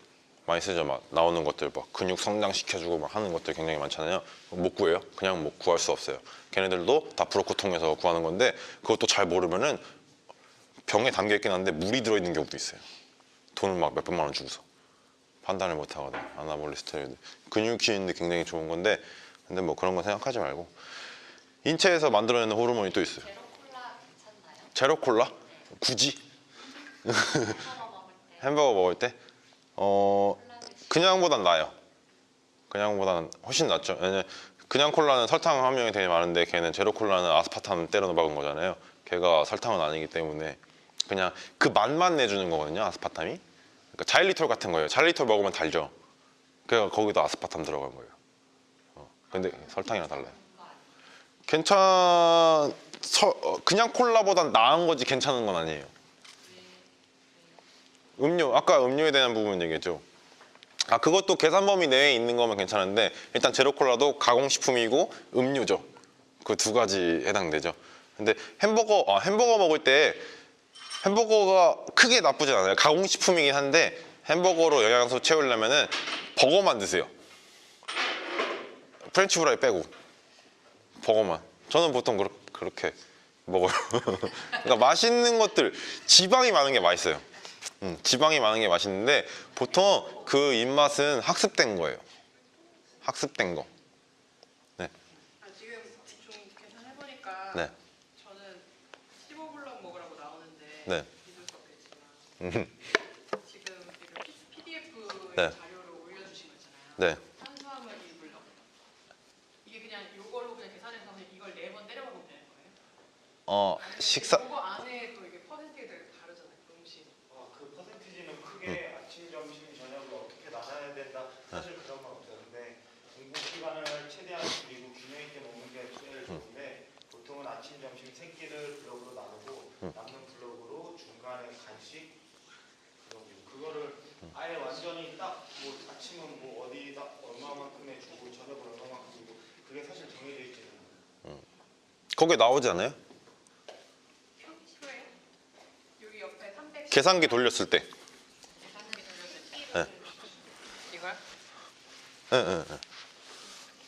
많이 쓰죠. 막 나오는 것들 막 근육 성장시켜주고 막 하는 것들 굉장히 많잖아요. 못 구해요. 그냥 뭐 구할 수 없어요. 걔네들도 다 브로커 통해서 구하는 건데 그것도 잘 모르면은 병에 담겨 있긴 한데 물이 들어있는 경우도 있어요. 돈을 막 몇백만 원 주고서 판단을 못 하거든. 아나볼릭 스테로이드 근육 키우는데 굉장히 좋은 건데 근데 뭐 그런 거 생각하지 말고 인체에서 만들어내는 호르몬이 또 있어요. 제로콜라 괜찮나요? 제로콜라? 굳이? 햄버거 먹을 때? 그냥보단 나아요. 그냥보다는 훨씬 낫죠. 왜냐면 그냥 콜라는 설탕 함량이 되게 많은데 걔는 제로콜라는 아스파탐 때려 박은 거잖아요. 걔가 설탕은 아니기 때문에 그냥 그 맛만 내주는 거거든요. 아스파탐이. 그러니까 자일리톨 같은 거예요. 자일리톨 먹으면 달죠. 그래서 거기도 아스파탐 들어간 거예요. 근데 설탕이랑 달라요. 그냥 콜라보단 나은 거지 괜찮은 건 아니에요. 음료, 아까 음료에 대한 부분 얘기했죠. 그것도 계산 범위 내에 있는 거면 괜찮은데 일단 제로콜라도 가공식품이고 음료죠. 그 두 가지 해당되죠. 근데 햄버거 먹을 때 햄버거가 크게 나쁘진 않아요. 가공식품이긴 한데 햄버거로 영양소 채우려면은 버거만 드세요. 프렌치 프라이 빼고 버거만. 저는 보통 그렇게 먹어요. 그러니까 맛있는 것들, 지방이 많은 게 맛있어요. 지방이 많은 게 맛있는데 보통 그 입맛은 학습된 거예요. 학습된 거. 네. 지금 좀 계산해보니까 네. 저는 15블럭 먹으라고 나오는데 네. 믿을 수 없겠지만 지금 이렇게 PDF의 네. 자료를 올려주신 거 있잖아요. 네. 탄수화물 2블럭 이게 그냥 이걸로 그냥 계산해서 그냥 이걸 4번 때려박으면 되는 거예요? 식사 이거 안에 또 이게 퍼센티가 다르잖아요. 음식. 그 퍼센티지는 크게 아침, 점심, 저녁을 어떻게 나눠야 된다. 사실 그런 건 없어요. 근데 공부 시간을 최대한 줄이고 균형 있게 먹는 게 제일 좋은데 보통은 아침, 점심 세 끼를 블럭으로 나누고 남는 블럭으로 중간에 간식 그거를 아예 완전히 딱 뭐 아침은 뭐 어디다 얼마만큼에 주고 저녁은 얼마만큼 주고 그게 사실 정해져 있지는 않아요. 거기에 나오지 않아요? 필요해요? 여기 옆에 300. 계산기 돌렸을 때. 네. 이거야? 네.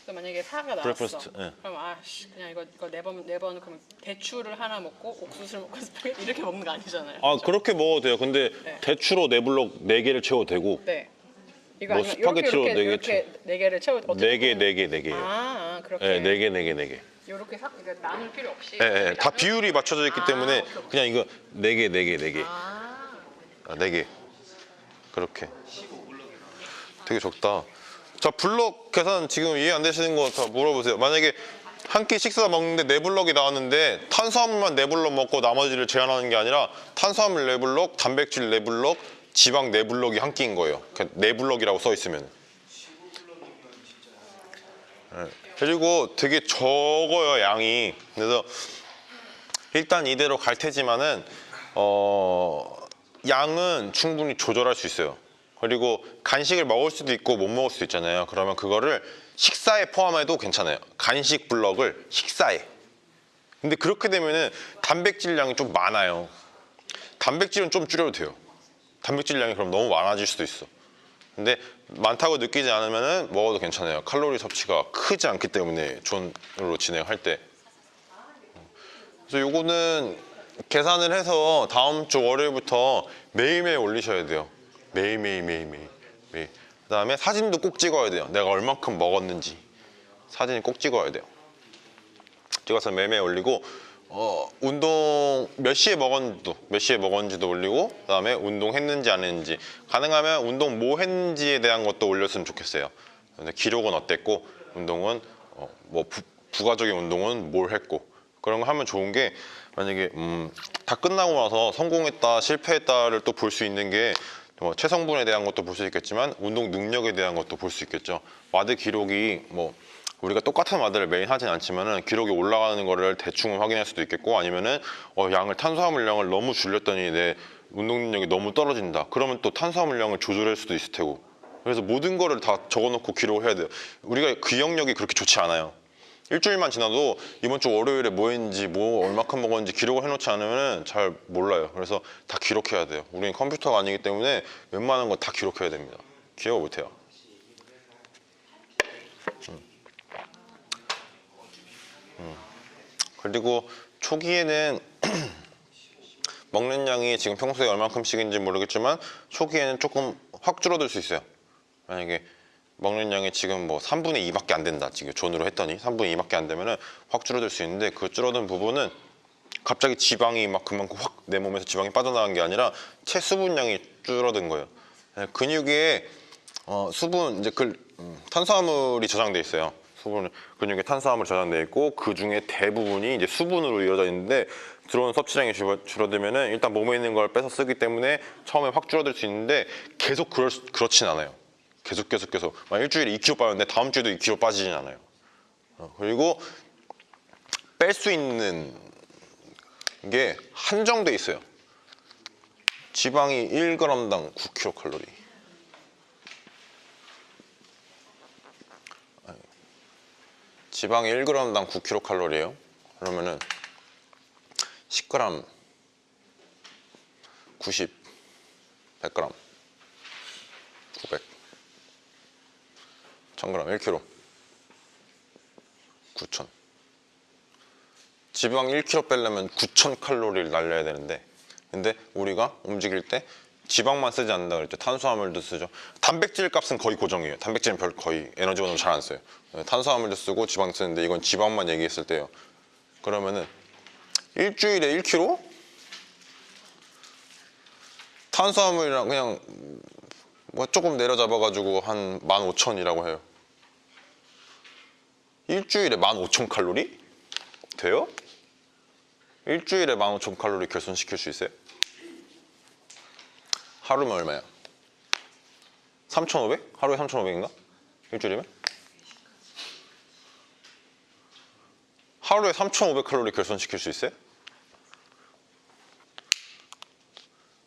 그래서 만약에 사가 나왔어. 브레이크퍼스트, 예. 그럼 그냥 이거 4번 그럼 대추를 하나 먹고 옥수수를 먹고 스파게티 이렇게 먹는 거 아니잖아요. 그렇게 먹어도 돼요. 근데 네. 대추로 4블럭 4개를 채워도 되고 네. 이거 뭐 아니면 스파게티로 이렇게 4개를 채워도 4개, 4개요. 그렇게. 네, 4개. 이렇게 이거 나눌 필요 없이. 네, 다 비율이 맞춰져 있기 때문에 오케이. 그냥 이거 4개. 아. 4개. 그렇게. 되게 적다. 자, 블럭 계산 지금 이해 안 되시는 거 다 물어보세요. 만약에 한 끼 식사 먹는데 4블럭이 나왔는데 탄수화물만 4블럭 먹고 나머지를 제한하는 게 아니라 탄수화물 4블럭, 단백질 4블럭, 지방 4블럭이 한 끼인 거예요. 4블럭이라고 써 있으면. 네. 그리고 되게 적어요, 양이. 그래서 일단 이대로 갈 테지만은 양은 충분히 조절할 수 있어요. 그리고 간식을 먹을 수도 있고 못 먹을 수도 있잖아요. 그러면 그거를 식사에 포함해도 괜찮아요. 간식 블럭을 식사에 근데 그렇게 되면은 단백질량이 좀 많아요. 단백질은 좀 줄여도 돼요. 단백질량이 그럼 너무 많아질 수도 있어. 근데 많다고 느끼지 않으면은 먹어도 괜찮아요. 칼로리 섭취가 크지 않기 때문에 존으로 진행할 때. 그래서 요거는 계산을 해서 다음 주 월요일부터 매일매일 올리셔야 돼요. 매일. 그다음에 사진도 꼭 찍어야 돼요. 내가 얼만큼 먹었는지 사진이 꼭 찍어야 돼요. 찍어서 매일매일 올리고 운동 몇 시에 먹었는지도 올리고, 그다음에 운동했는지 안 했는지, 가능하면 운동 뭐 했는지에 대한 것도 올렸으면 좋겠어요. 근데 기록은 어땠고, 운동은 뭐 부가적인 운동은 뭘 했고, 그런 거 하면 좋은 게, 만약에 다 끝나고 나서 성공했다 실패했다를 또 볼 수 있는 게, 체성분에 대한 것도 볼 수 있겠지만 운동 능력에 대한 것도 볼 수 있겠죠. 와드 기록이 뭐 우리가 똑같은 와드를 매일 하진 않지만은 기록이 올라가는 거를 대충 확인할 수도 있겠고, 아니면은 탄수화물량을 너무 줄였더니 내 운동 능력이 너무 떨어진다, 그러면 또 탄수화물량을 조절할 수도 있을 테고. 그래서 모든 거를 다 적어놓고 기록을 해야 돼요. 우리가 기억력이 그렇게 좋지 않아요. 일주일만 지나도 이번 주 월요일에 뭐 했는지, 뭐 얼마큼 먹었는지 기록을 해놓지 않으면 잘 몰라요. 그래서 다 기록해야 돼요. 우리는 컴퓨터가 아니기 때문에 웬만한 거 다 기록해야 됩니다. 기억을 못해요. 그리고 초기에는 먹는 양이 지금 평소에 얼만큼씩인지 모르겠지만 초기에는 조금 확 줄어들 수 있어요. 만약에 먹는 양이 지금 뭐 3분의 2밖에 안 된다, 지금 존으로 했더니 3분의 2밖에 안 되면은 확 줄어들 수 있는데, 그 줄어든 부분은 갑자기 지방이 막 그만큼 확 내 몸에서 지방이 빠져나간 게 아니라 체수분량이 줄어든 거예요. 근육에 수분, 이제 탄수화물이 저장돼 있어요. 근육에 탄수화물이 저장돼 있고, 그 중에 대부분이 이제 수분으로 이루어져 있는데, 들어오는 섭취량이 줄어들면은 일단 몸에 있는 걸 뺏어 쓰기 때문에 처음에 확 줄어들 수 있는데, 계속 그렇진 않아요. 계속 막 일주일에 2kg 빠졌는데 다음 주에도 2kg 빠지진 않아요. 그리고 뺄 수 있는 게 한정돼 있어요. 지방이 1g당 9kcal. 지방이 1g당 9kcal예요. 그러면은 10g 90, 100g 900, 1000g 1kg 9000. 지방 1kg 빼려면 9000칼로리를 날려야 되는데, 근데 우리가 움직일 때 지방만 쓰지 않는다 그럴 때 탄수화물도 쓰죠. 단백질 값은 거의 고정이에요. 단백질은 거의 에너지원으로 잘 안 써요. 탄수화물도 쓰고 지방 쓰는데, 이건 지방만 얘기했을 때요. 그러면은 일주일에 1kg? 탄수화물이랑 그냥 뭐 조금 내려잡아가지고 한 15,000이라고 해요. 일주일에 15,000칼로리? 돼요? 일주일에 15,000칼로리 결손시킬 수 있어요? 하루면 얼마야? 3,500? 하루에 3,500인가? 일주일이면? 하루에 3,500칼로리 결손시킬 수 있어요?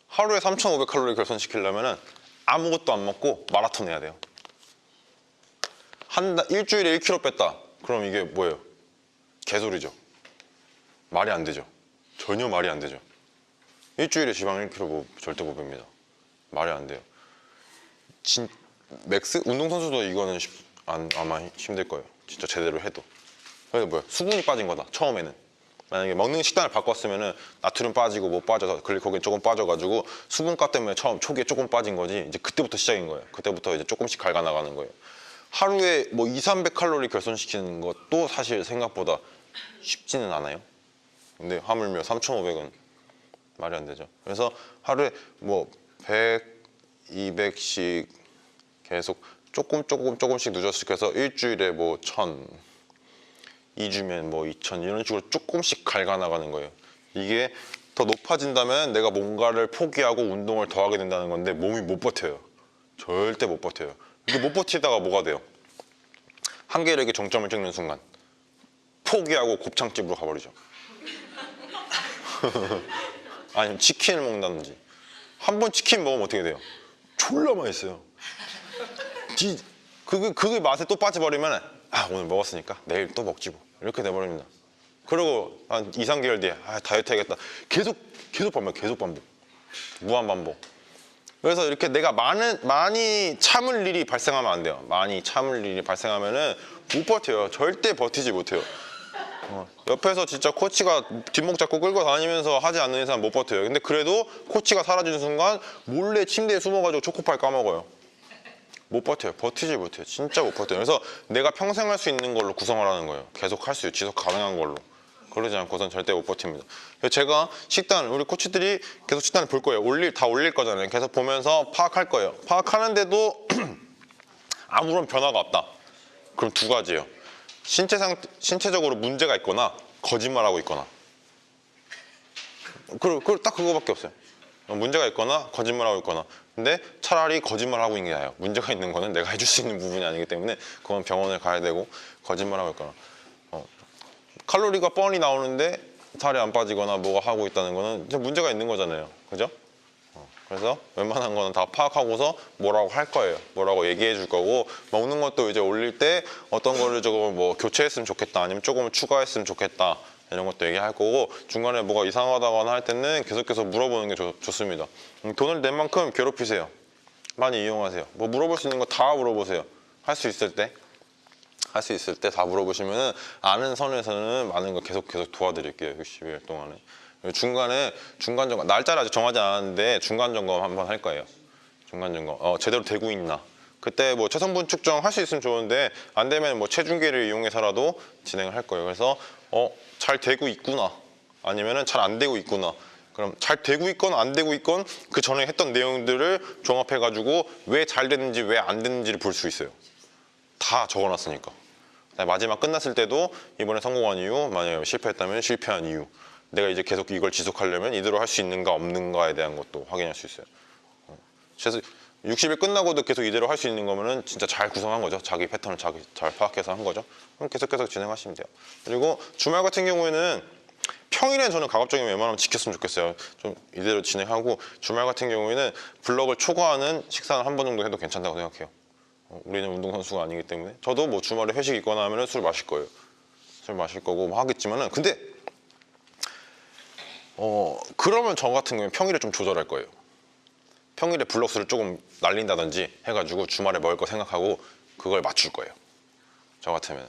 하루에 3,500칼로리 결손시키려면 아무것도 안 먹고 마라톤 해야 돼요. 일주일에 1kg 뺐다. 그럼 이게 뭐예요? 개소리죠. 말이 안 되죠. 전혀 말이 안 되죠. 일주일에 지방 1kg 절대 못 뺍니다. 말이 안 돼요. 맥스? 운동선수도 이거는 아마 힘들 거예요. 진짜 제대로 해도. 그래서 뭐야? 수분이 빠진 거다, 처음에는. 만약에 먹는 식단을 바꿨으면은 나트륨 빠지고 뭐 빠져서 글리코겐 조금 빠져가지고 수분가 때문에 초기에 조금 빠진 거지, 이제 그때부터 시작인 거예요. 그때부터 이제 조금씩 갉아 나가는 거예요. 하루에 뭐 200~300칼로리 결손시키는 것도 사실 생각보다 쉽지는 않아요. 근데 하물며 3,500은 말이 안 되죠. 그래서 하루에 뭐 100, 200씩 계속 조금씩 누적시켜서 일주일에 뭐 1000, 2주면 뭐 2000, 이런 식으로 조금씩 갉아 나가는 거예요. 이게 더 높아진다면 내가 뭔가를 포기하고 운동을 더 하게 된다는 건데, 몸이 못 버텨요. 절대 못 버텨요. 이게 못 버티다가 뭐가 돼요? 한계력의 정점을 찍는 순간 포기하고 곱창집으로 가버리죠. 아니면 치킨을 먹는다든지. 한 번 치킨 먹으면 어떻게 돼요? 졸라 맛있어요. 그게 맛에 또 빠져버리면 오늘 먹었으니까 내일 또 먹지 뭐, 이렇게 돼버립니다. 그리고 한 2, 3개월 뒤에 다이어트 해야겠다. 계속 반복, 무한 반복. 그래서 이렇게 내가 많이 참을 일이 발생하면 안 돼요. 많이 참을 일이 발생하면은 못 버텨요. 절대 버티지 못해요. 옆에서 진짜 코치가 뒷목 잡고 끌고 다니면서 하지 않는 이상 못 버텨요. 근데 그래도 코치가 사라지는 순간 몰래 침대에 숨어가지고 초코파이 까먹어요. 못 버텨요. 버티지 못해요. 진짜 못 버텨요. 그래서 내가 평생 할 수 있는 걸로 구성을 하는 거예요. 계속 할 수, 지속 가능한 걸로. 그러지 않고선 절대 못 버팁니다. 그래서 제가 식단, 우리 코치들이 계속 식단을 볼 거예요. 다 올릴 거잖아요. 계속 보면서 파악할 거예요. 파악하는데도 아무런 변화가 없다. 그럼 두 가지예요. 신체적으로 문제가 있거나 거짓말하고 있거나. 딱 그거밖에 없어요. 문제가 있거나 거짓말하고 있거나. 근데 차라리 거짓말하고 있는 게 나아요. 문제가 있는 거는 내가 해줄 수 있는 부분이 아니기 때문에 그건 병원에 가야 되고, 거짓말하고 있거나. 칼로리가 뻔히 나오는데 살이 안 빠지거나 뭐가 하고 있다는 거는 이제 문제가 있는 거잖아요. 그죠? 그래서 웬만한 거는 다 파악하고서 뭐라고 할 거예요. 뭐라고 얘기해 줄 거고, 먹는 것도 이제 올릴 때 어떤 거를 조금 뭐 교체했으면 좋겠다, 아니면 조금 추가했으면 좋겠다, 이런 것도 얘기할 거고, 중간에 뭐가 이상하다거나 할 때는 계속해서 물어보는 게 좋습니다. 돈을 낸 만큼 괴롭히세요. 많이 이용하세요. 뭐 물어볼 수 있는 거 다 물어보세요. 할 수 있을 때 다 물어보시면 아는 선에서는 많은 거 계속 도와드릴게요. 60일 동안에. 중간에 중간 점검, 날짜를 아직 정하지 않았는데 중간 점검 한번 할 거예요. 중간 점검 제대로 되고 있나. 그때 뭐 체성분 측정 할 수 있으면 좋은데 안 되면 뭐 체중계를 이용해서라도 진행을 할 거예요. 그래서 잘 되고 있구나, 아니면은 잘 안 되고 있구나. 그럼 잘 되고 있건 안 되고 있건 그 전에 했던 내용들을 종합해 가지고 왜 잘 됐는지 왜 안 됐는지를 볼 수 있어요. 다 적어놨으니까. 마지막 끝났을 때도 이번에 성공한 이유, 만약에 실패했다면 실패한 이유, 내가 이제 계속 이걸 지속하려면 이대로 할 수 있는가 없는가에 대한 것도 확인할 수 있어요. 그래서 60일 끝나고도 계속 이대로 할 수 있는 거면은 진짜 잘 구성한 거죠. 자기 패턴을 잘 파악해서 한 거죠. 그럼 계속 진행하시면 돼요. 그리고 주말 같은 경우에는, 평일엔 저는 가급적이면 웬만하면 지켰으면 좋겠어요. 좀 이대로 진행하고, 주말 같은 경우에는 블럭을 초과하는 식사는 한 번 정도 해도 괜찮다고 생각해요. 우리는 운동선수가 아니기 때문에. 저도 뭐 주말에 회식 있거나 하면 술 마실 거예요. 술 마실 거고 뭐 하겠지만은, 근데 그러면 저 같은 경우는 평일에 좀 조절할 거예요. 평일에 블럭수를 조금 날린다든지 해가지고 주말에 먹을 거 생각하고 그걸 맞출 거예요. 저 같으면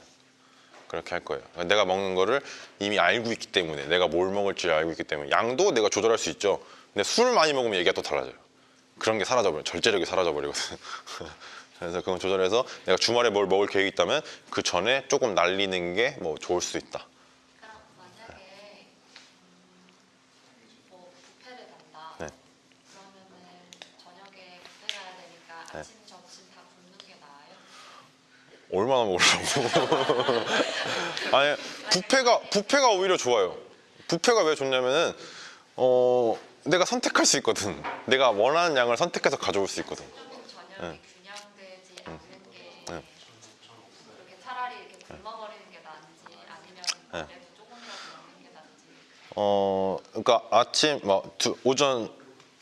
그렇게 할 거예요. 내가 먹는 거를 이미 알고 있기 때문에, 내가 뭘 먹을지 알고 있기 때문에 양도 내가 조절할 수 있죠. 근데 술 많이 먹으면 얘기가 또 달라져요. 그런 게 사라져버려요. 절제력이 사라져버리거든. 그래서 그건 조절해서 내가 주말에 뭘 먹을 계획이 있다면 그 전에 조금 날리는 게 뭐 좋을 수 있다. 그럼 만약에 뭐 뷔페를 간다. 네. 그러면은 저녁에 뷔페 가야 되니까 네. 아침, 점심 다 굶는 게 나아요? 얼마나 먹으려고. 아니, 뷔페가 오히려 좋아요. 뷔페가 왜 좋냐면은 내가 선택할 수 있거든. 내가 원하는 양을 선택해서 가져올 수 있거든. 저녁에 균형되지 않는 게 네. 그렇게 차라리 이렇게 굶어버리는 게 나은지, 아니면 네. 그래도 조금이라도 먹는 게 나은지. 그러니까 아침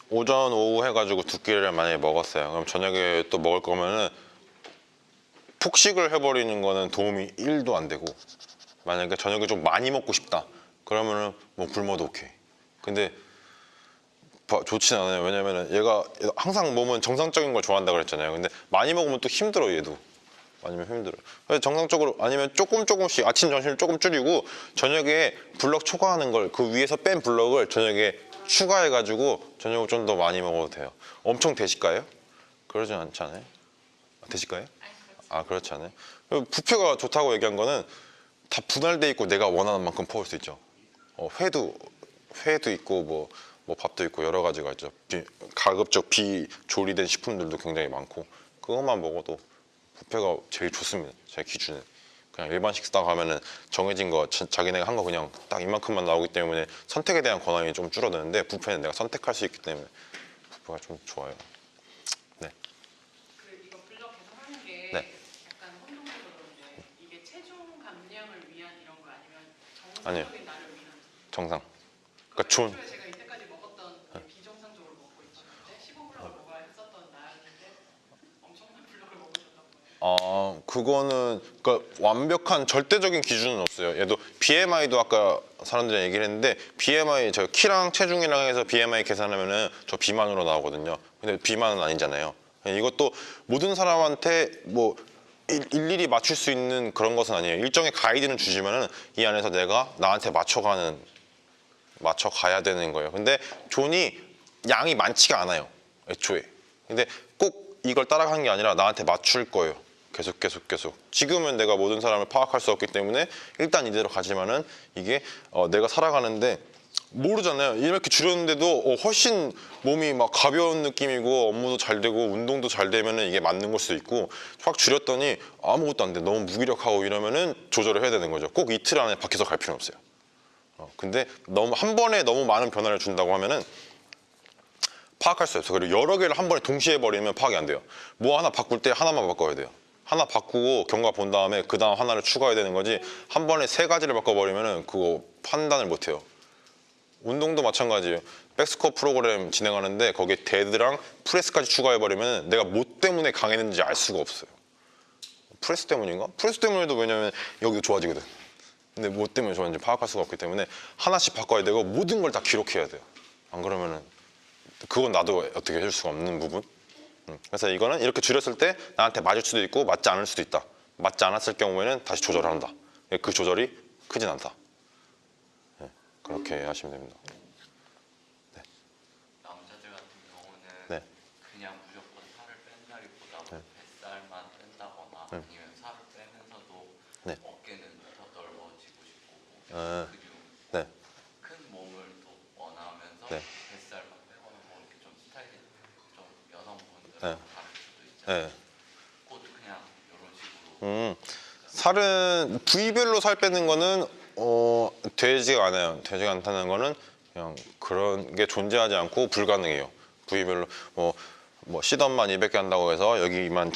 오전 오후 해가지고 두 끼를 만약에 먹었어요. 그럼 저녁에 또 먹을 거면은 폭식을 해버리는 거는 도움이 1도 안 되고, 만약에 저녁에 좀 많이 먹고 싶다 그러면은 뭐 굶어도 오케이. 근데 좋진 않아요. 왜냐면은 얘가 항상 몸은 정상적인 걸 좋아한다 그랬잖아요. 근데 많이 먹으면 또 힘들어, 얘도. 아니면 힘들어요. 그래서 정상적으로, 아니면 조금씩 아침 점심을 조금 줄이고 저녁에 블럭 초과하는 걸, 그 위에서 뺀 블럭을 저녁에 추가해가지고 저녁을 좀 더 많이 먹어도 돼요. 엄청 대식가예요? 그러진 않잖아요. 대식가예요? 그렇지 않아요. 그리고 뷔페가 좋다고 얘기한 거는 다 분할돼 있고 내가 원하는 만큼 퍼올 수 있죠. 회도 있고 뭐 밥도 있고 여러 가지가 있죠. 가급적 비조리된 식품들도 굉장히 많고, 그것만 먹어도 뷔페가 제일 좋습니다. 제 기준에. 그냥 일반 식당 가면은 정해진 거, 자기네가 한 거 그냥 딱 이만큼만 나오기 때문에 선택에 대한 권한이 좀 줄어드는데, 뷔페는 내가 선택할 수 있기 때문에 뷔페가 좀 좋아요. 네. 이거 블럭 계속 하는 게 네. 약간 혼동돼서 그런데 이게 체중 감량을 위한 이런 거 아니면 아니요. 정상적인 나를 위한? 정상. 그러니까 좋은. 애초에 제가 이때까지 먹었던 비정상적으로 먹고 있었는데 15블럭을 먹어야 했었던 나였는데 엄청난 블럭을 먹으셨던 거예요. 그거는 그러니까 완벽한 절대적인 기준은 없어요. 얘도 BMI도 아까 사람들이 얘기를 했는데 BMI 저 키랑 체중이랑 해서 BMI 계산하면은 저 비만으로 나오거든요. 근데 비만은 아니잖아요. 이것도 모든 사람한테 뭐 일일이 맞출 수 있는 그런 것은 아니에요. 일정의 가이드는 주시면은 이 안에서 내가 나한테 맞춰가야 되는 거예요. 근데 존이 양이 많지가 않아요. 애초에. 근데 꼭 이걸 따라가는 게 아니라 나한테 맞출 거예요. 계속. 지금은 내가 모든 사람을 파악할 수 없기 때문에 일단 이대로 가지만은 이게 내가 살아가는데 모르잖아요. 이렇게 줄였는데도 훨씬 몸이 막 가벼운 느낌이고 업무도 잘 되고 운동도 잘 되면은 이게 맞는 걸 수도 있고 확 줄였더니 아무것도 안 돼. 너무 무기력하고 이러면은 조절을 해야 되는 거죠. 꼭 이틀 안에 밖에서 갈 필요는 없어요. 근데 너무 한 번에 너무 많은 변화를 준다고 하면은 파악할 수 없어요. 그리고 여러 개를 한 번에 동시에 해버리면 파악이 안 돼요. 뭐 하나 바꿀 때 하나만 바꿔야 돼요. 하나 바꾸고 경과 본 다음에 그 다음 하나를 추가해야 되는 거지 한 번에 세 가지를 바꿔버리면은 그거 판단을 못 해요. 운동도 마찬가지예요. 백스쿼트 프로그램 진행하는데 거기에 데드랑 프레스까지 추가해버리면 내가 뭐 때문에 강했는지 알 수가 없어요. 프레스 때문인가? 프레스 때문에도 왜냐면 여기가 좋아지거든. 근데 뭐 때문에 좋아하는지 파악할 수가 없기 때문에 하나씩 바꿔야 되고 모든 걸 다 기록해야 돼요. 안 그러면은 그건 나도 어떻게 해줄 수가 없는 부분. 그래서 이거는 이렇게 줄였을 때 나한테 맞을 수도 있고 맞지 않을 수도 있다. 맞지 않았을 경우에는 다시 조절을 한다. 그 조절이 크진 않다. 그렇게 하시면 됩니다. 네. 남자들 같은 경우는 네. 그냥 무조건 살을 뺀다기보다 뱃살만 뺀다거나 아니면 살을 빼면서도 네. 어깨는 더 넓어지고 싶고 아, 근육 네. 큰 몸을 또 원하면서 네. 뱃살만 빼거나 뭐 이렇게 좀 스타일이 좀 여성분들은 네. 다를 수도 있잖아요. 네. 그것도 그냥 이런 식으로 살은 부위별로 살 빼는 거는 되지가 않아요. 되지가 않다는 거는 그냥 그런 게 존재하지 않고 불가능해요. 부위별로 뭐 시덤만 200개 한다고 해서 여기만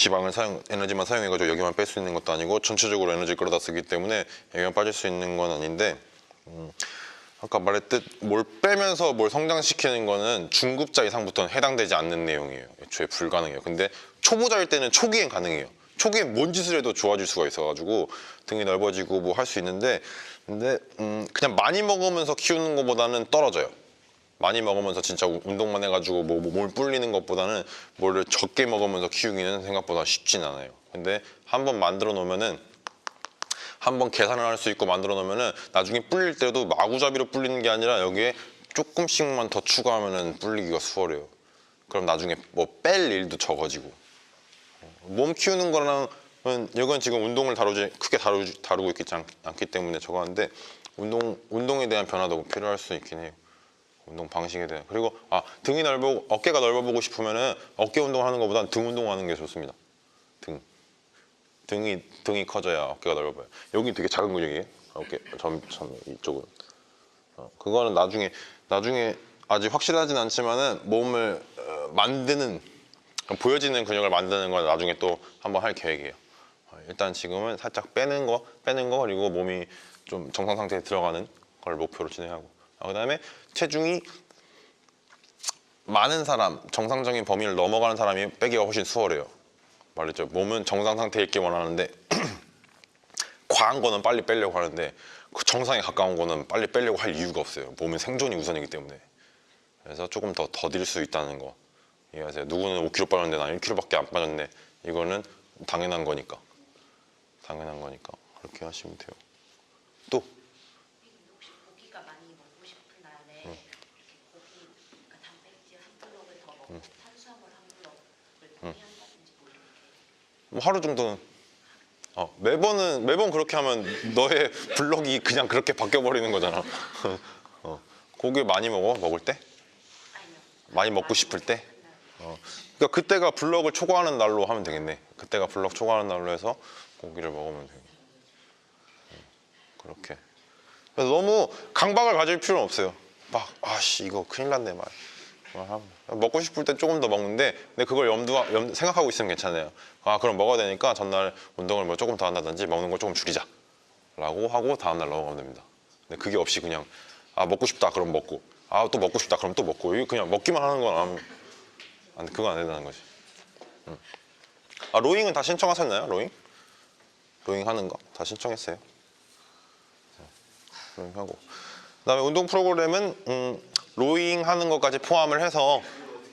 에너지만 사용해가지고 여기만 뺄 수 있는 것도 아니고 전체적으로 에너지를 끌어다 쓰기 때문에 여기만 빠질 수 있는 건 아닌데 아까 말했듯 뭘 빼면서 뭘 성장시키는 거는 중급자 이상부터는 해당되지 않는 내용이에요. 애초에 불가능해요. 근데 초보자일 때는 초기엔 가능해요. 초기엔 뭔 짓을 해도 좋아질 수가 있어가지고 등이 넓어지고 뭐 할 수 있는데 근데 그냥 많이 먹으면서 키우는 것보다는 떨어져요. 많이 먹으면서 진짜 운동만 해가지고 몸을 불리는 것보다는 뭐를 적게 먹으면서 키우기는 생각보다 쉽진 않아요. 근데 한번 만들어 놓으면은 한번 계산을 할 수 있고 만들어 놓으면은 나중에 불릴 때도 마구잡이로 불리는 게 아니라 여기에 조금씩만 더 추가하면은 불리기가 수월해요. 그럼 나중에 뭐 뺄 일도 적어지고 몸 키우는 거랑은 이건 지금 운동을 크게 다루고 있지 않기 때문에 저거 하는데 운동에 대한 변화도 필요할 수 있긴 해요. 운동 방식에 대한. 그리고 어깨가 넓어보고 싶으면은 어깨 운동하는 것보다는 등 운동하는 게 좋습니다. 등이 커져야 어깨가 넓어요. 여기 되게 작은 근육이에요. 어깨 이쪽은. 그거는 나중에 아직 확실하진 않지만은 몸을 만드는 보여지는 근육을 만드는 건 나중에 또 한번 할 계획이에요. 일단 지금은 살짝 빼는 거 그리고 몸이 좀 정상 상태에 들어가는 걸 목표로 진행하고 그다음에 체중이 많은 사람, 정상적인 범위를 넘어가는 사람이 빼기가 훨씬 수월해요. 말했죠. 몸은 정상 상태에 있길 원하는데 과한 거는 빨리 빼려고 하는데 그 정상에 가까운 거는 빨리 빼려고 할 이유가 없어요. 몸은 생존이 우선이기 때문에. 그래서 조금 더 더딜 수 있다는 거 이해하세요. 누구는 5kg 빠졌는데 난 1kg밖에 안 빠졌네. 이거는 당연한 거니까 그렇게 하시면 돼요. 또 혹시 고기가 많이 먹고 싶은 날에 이렇게 고기, 그러니까 단백질 한 블록을 더 먹고 탄수화물 한 블록을 포기한다든지 뭐 이렇게 뭐 하루 정도는 매번 그렇게 하면 너의 블럭이 그냥 그렇게 바뀌어 버리는 거잖아. 고기 많이 먹을 때 아니면 많이 먹고 싶을 때 그러니까 그때가 블럭을 초과하는 날로 하면 되겠네. 그때가 블럭 초과하는 날로 해서 고기를 먹으면 되겠네. 그렇게. 그래서 너무 강박을 가질 필요는 없어요. 이거 큰일 났네 먹고 싶을 때 조금 더 먹는데 근데 그걸 생각하고 있으면 괜찮아요. 그럼 먹어야 되니까 전날 운동을 뭐 조금 더 한다든지 먹는 걸 조금 줄이자 라고 하고 다음날 넘어가면 됩니다. 근데 그게 없이 그냥 먹고 싶다 그럼 먹고 또 먹고 싶다 그럼 또 먹고 그냥 먹기만 하는 건 그건 안 된다는 거지. 로잉은 다 신청하셨나요? 로잉? 로잉 하는 거 다 신청했어요. 로잉 하고. 그다음에 운동 프로그램은 로잉 하는 것까지 포함을 해서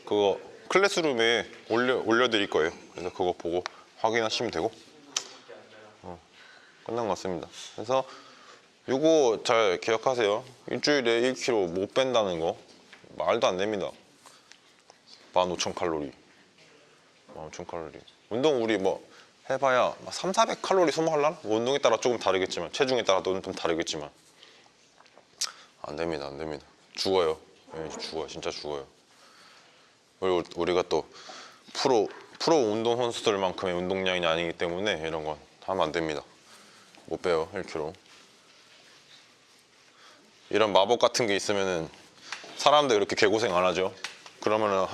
그거 클래스룸에 올려드릴 거예요. 그래서 그거 보고 확인하시면 되고 끝난 것 같습니다. 그래서 이거 잘 기억하세요. 일주일에 1kg 못 뺀다는 거 말도 안 됩니다. 15,000칼로리 15,000칼로리 운동 우리 뭐 해봐야 300~400칼로리 소모하려나? 운동에 따라 조금 다르겠지만 체중에 따라 좀 다르겠지만 안 됩니다. 안 됩니다. 죽어요. 예, 죽어요. 진짜 죽어요. 그리고 우리가 또 프로 운동 선수들만큼의 운동량이 아니기 때문에 이런 건 하면 안 됩니다. 못 빼요. 1kg. 이런 마법 같은 게 있으면은 사람들 이렇게 개고생 안 하죠. 그러면은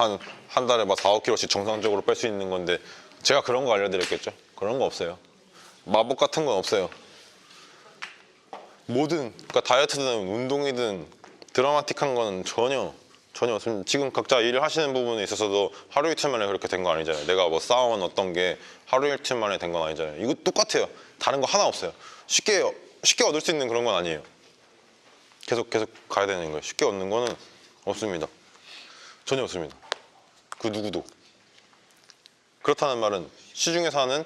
한 달에 막 4~5kg씩 정상적으로 뺄 수 있는 건데 제가 그런 거 알려드렸겠죠. 그런 거 없어요. 마법 같은 건 없어요. 뭐든 그러니까 다이어트든 운동이든 드라마틱한 거는 전혀 없습니다. 지금 각자 일을 하시는 부분에 있어서도 하루 이틀 만에 그렇게 된 거 아니잖아요. 내가 뭐 쌓아온 어떤 게 하루 이틀 만에 된 건 아니잖아요. 이거 똑같아요. 다른 거 하나 없어요. 쉽게 얻을 수 있는 그런 건 아니에요. 계속 가야 되는 거예요. 쉽게 얻는 거는 없습니다. 전혀 없습니다. 그 누구도. 그렇다는 말은 시중에서 하는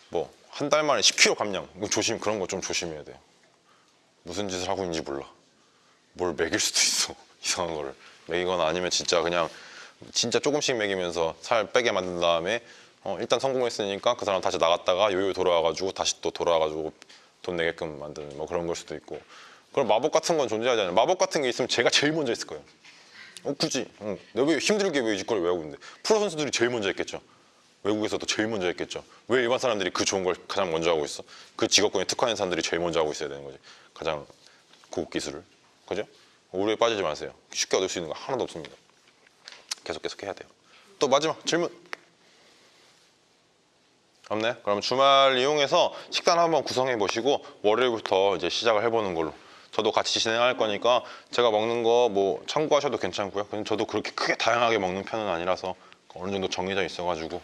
뭐 한 달 만에 10kg 감량 이거 그런 거 좀 조심해야 돼요. 무슨 짓을 하고 있는지 몰라. 뭘 먹일 수도 있어. 이상한 거를 먹이거나 아니면 진짜 그냥 진짜 조금씩 먹이면서 살 빼게 만든 다음에 일단 성공했으니까 그 사람 다시 나갔다가 요요 돌아와가지고 다시 또 돌아와가지고 돈 내게끔 만드는 뭐 그런 걸 수도 있고. 그럼 마법 같은 건 존재하지 않아요. 마법 같은 게 있으면 제가 제일 먼저 했을 거예요. 굳이 내가 왜 힘들게 왜 이걸 외우고 있는데 프로 선수들이 제일 먼저 했겠죠. 외국에서도 제일 먼저 했겠죠. 왜 일반 사람들이 그 좋은 걸 가장 먼저 하고 있어? 그 직업군에 특화된 사람들이 제일 먼저 하고 있어야 되는 거지. 가장 고급 기술을. 그죠? 오류에 빠지지 마세요. 쉽게 얻을 수 있는 거 하나도 없습니다. 계속 해야 돼요. 또 마지막 질문. 없네? 그럼 주말 이용해서 식단 한번 구성해 보시고 월요일부터 이제 시작을 해보는 걸로. 저도 같이 진행할 거니까 제가 먹는 거 뭐 참고하셔도 괜찮고요. 근데 저도 그렇게 크게 다양하게 먹는 편은 아니라서 어느 정도 정해져 있어가지고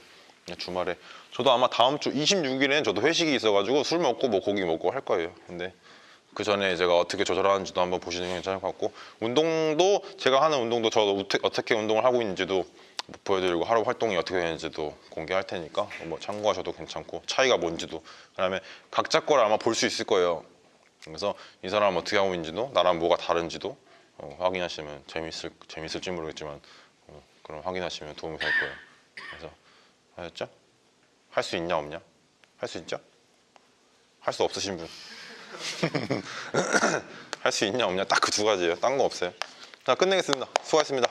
주말에 저도 아마 다음 주 26일에는 저도 회식이 있어가지고 술 먹고 뭐 고기 먹고 할 거예요. 근데 그 전에 제가 어떻게 조절하는지도 한번 보시는 게 괜찮을 것 같고 운동도 제가 하는 운동도 저도 어떻게 운동을 하고 있는지도 보여드리고 하루 활동이 어떻게 되는지도 공개할 테니까 뭐 참고하셔도 괜찮고 차이가 뭔지도 그다음에 각자 걸 아마 볼 수 있을 거예요. 그래서 이 사람 어떻게 하고 있는지도 나랑 뭐가 다른지도 확인하시면 재밌을지 모르겠지만 그럼 확인하시면 도움이 될 거예요. 그래서 아셨죠? 할 수 있냐 없냐? 할 수 있죠? 할 수 없으신 분 할 수 있냐 없냐 딱 그 두 가지예요. 딴 거 없어요. 자 끝내겠습니다. 수고하셨습니다.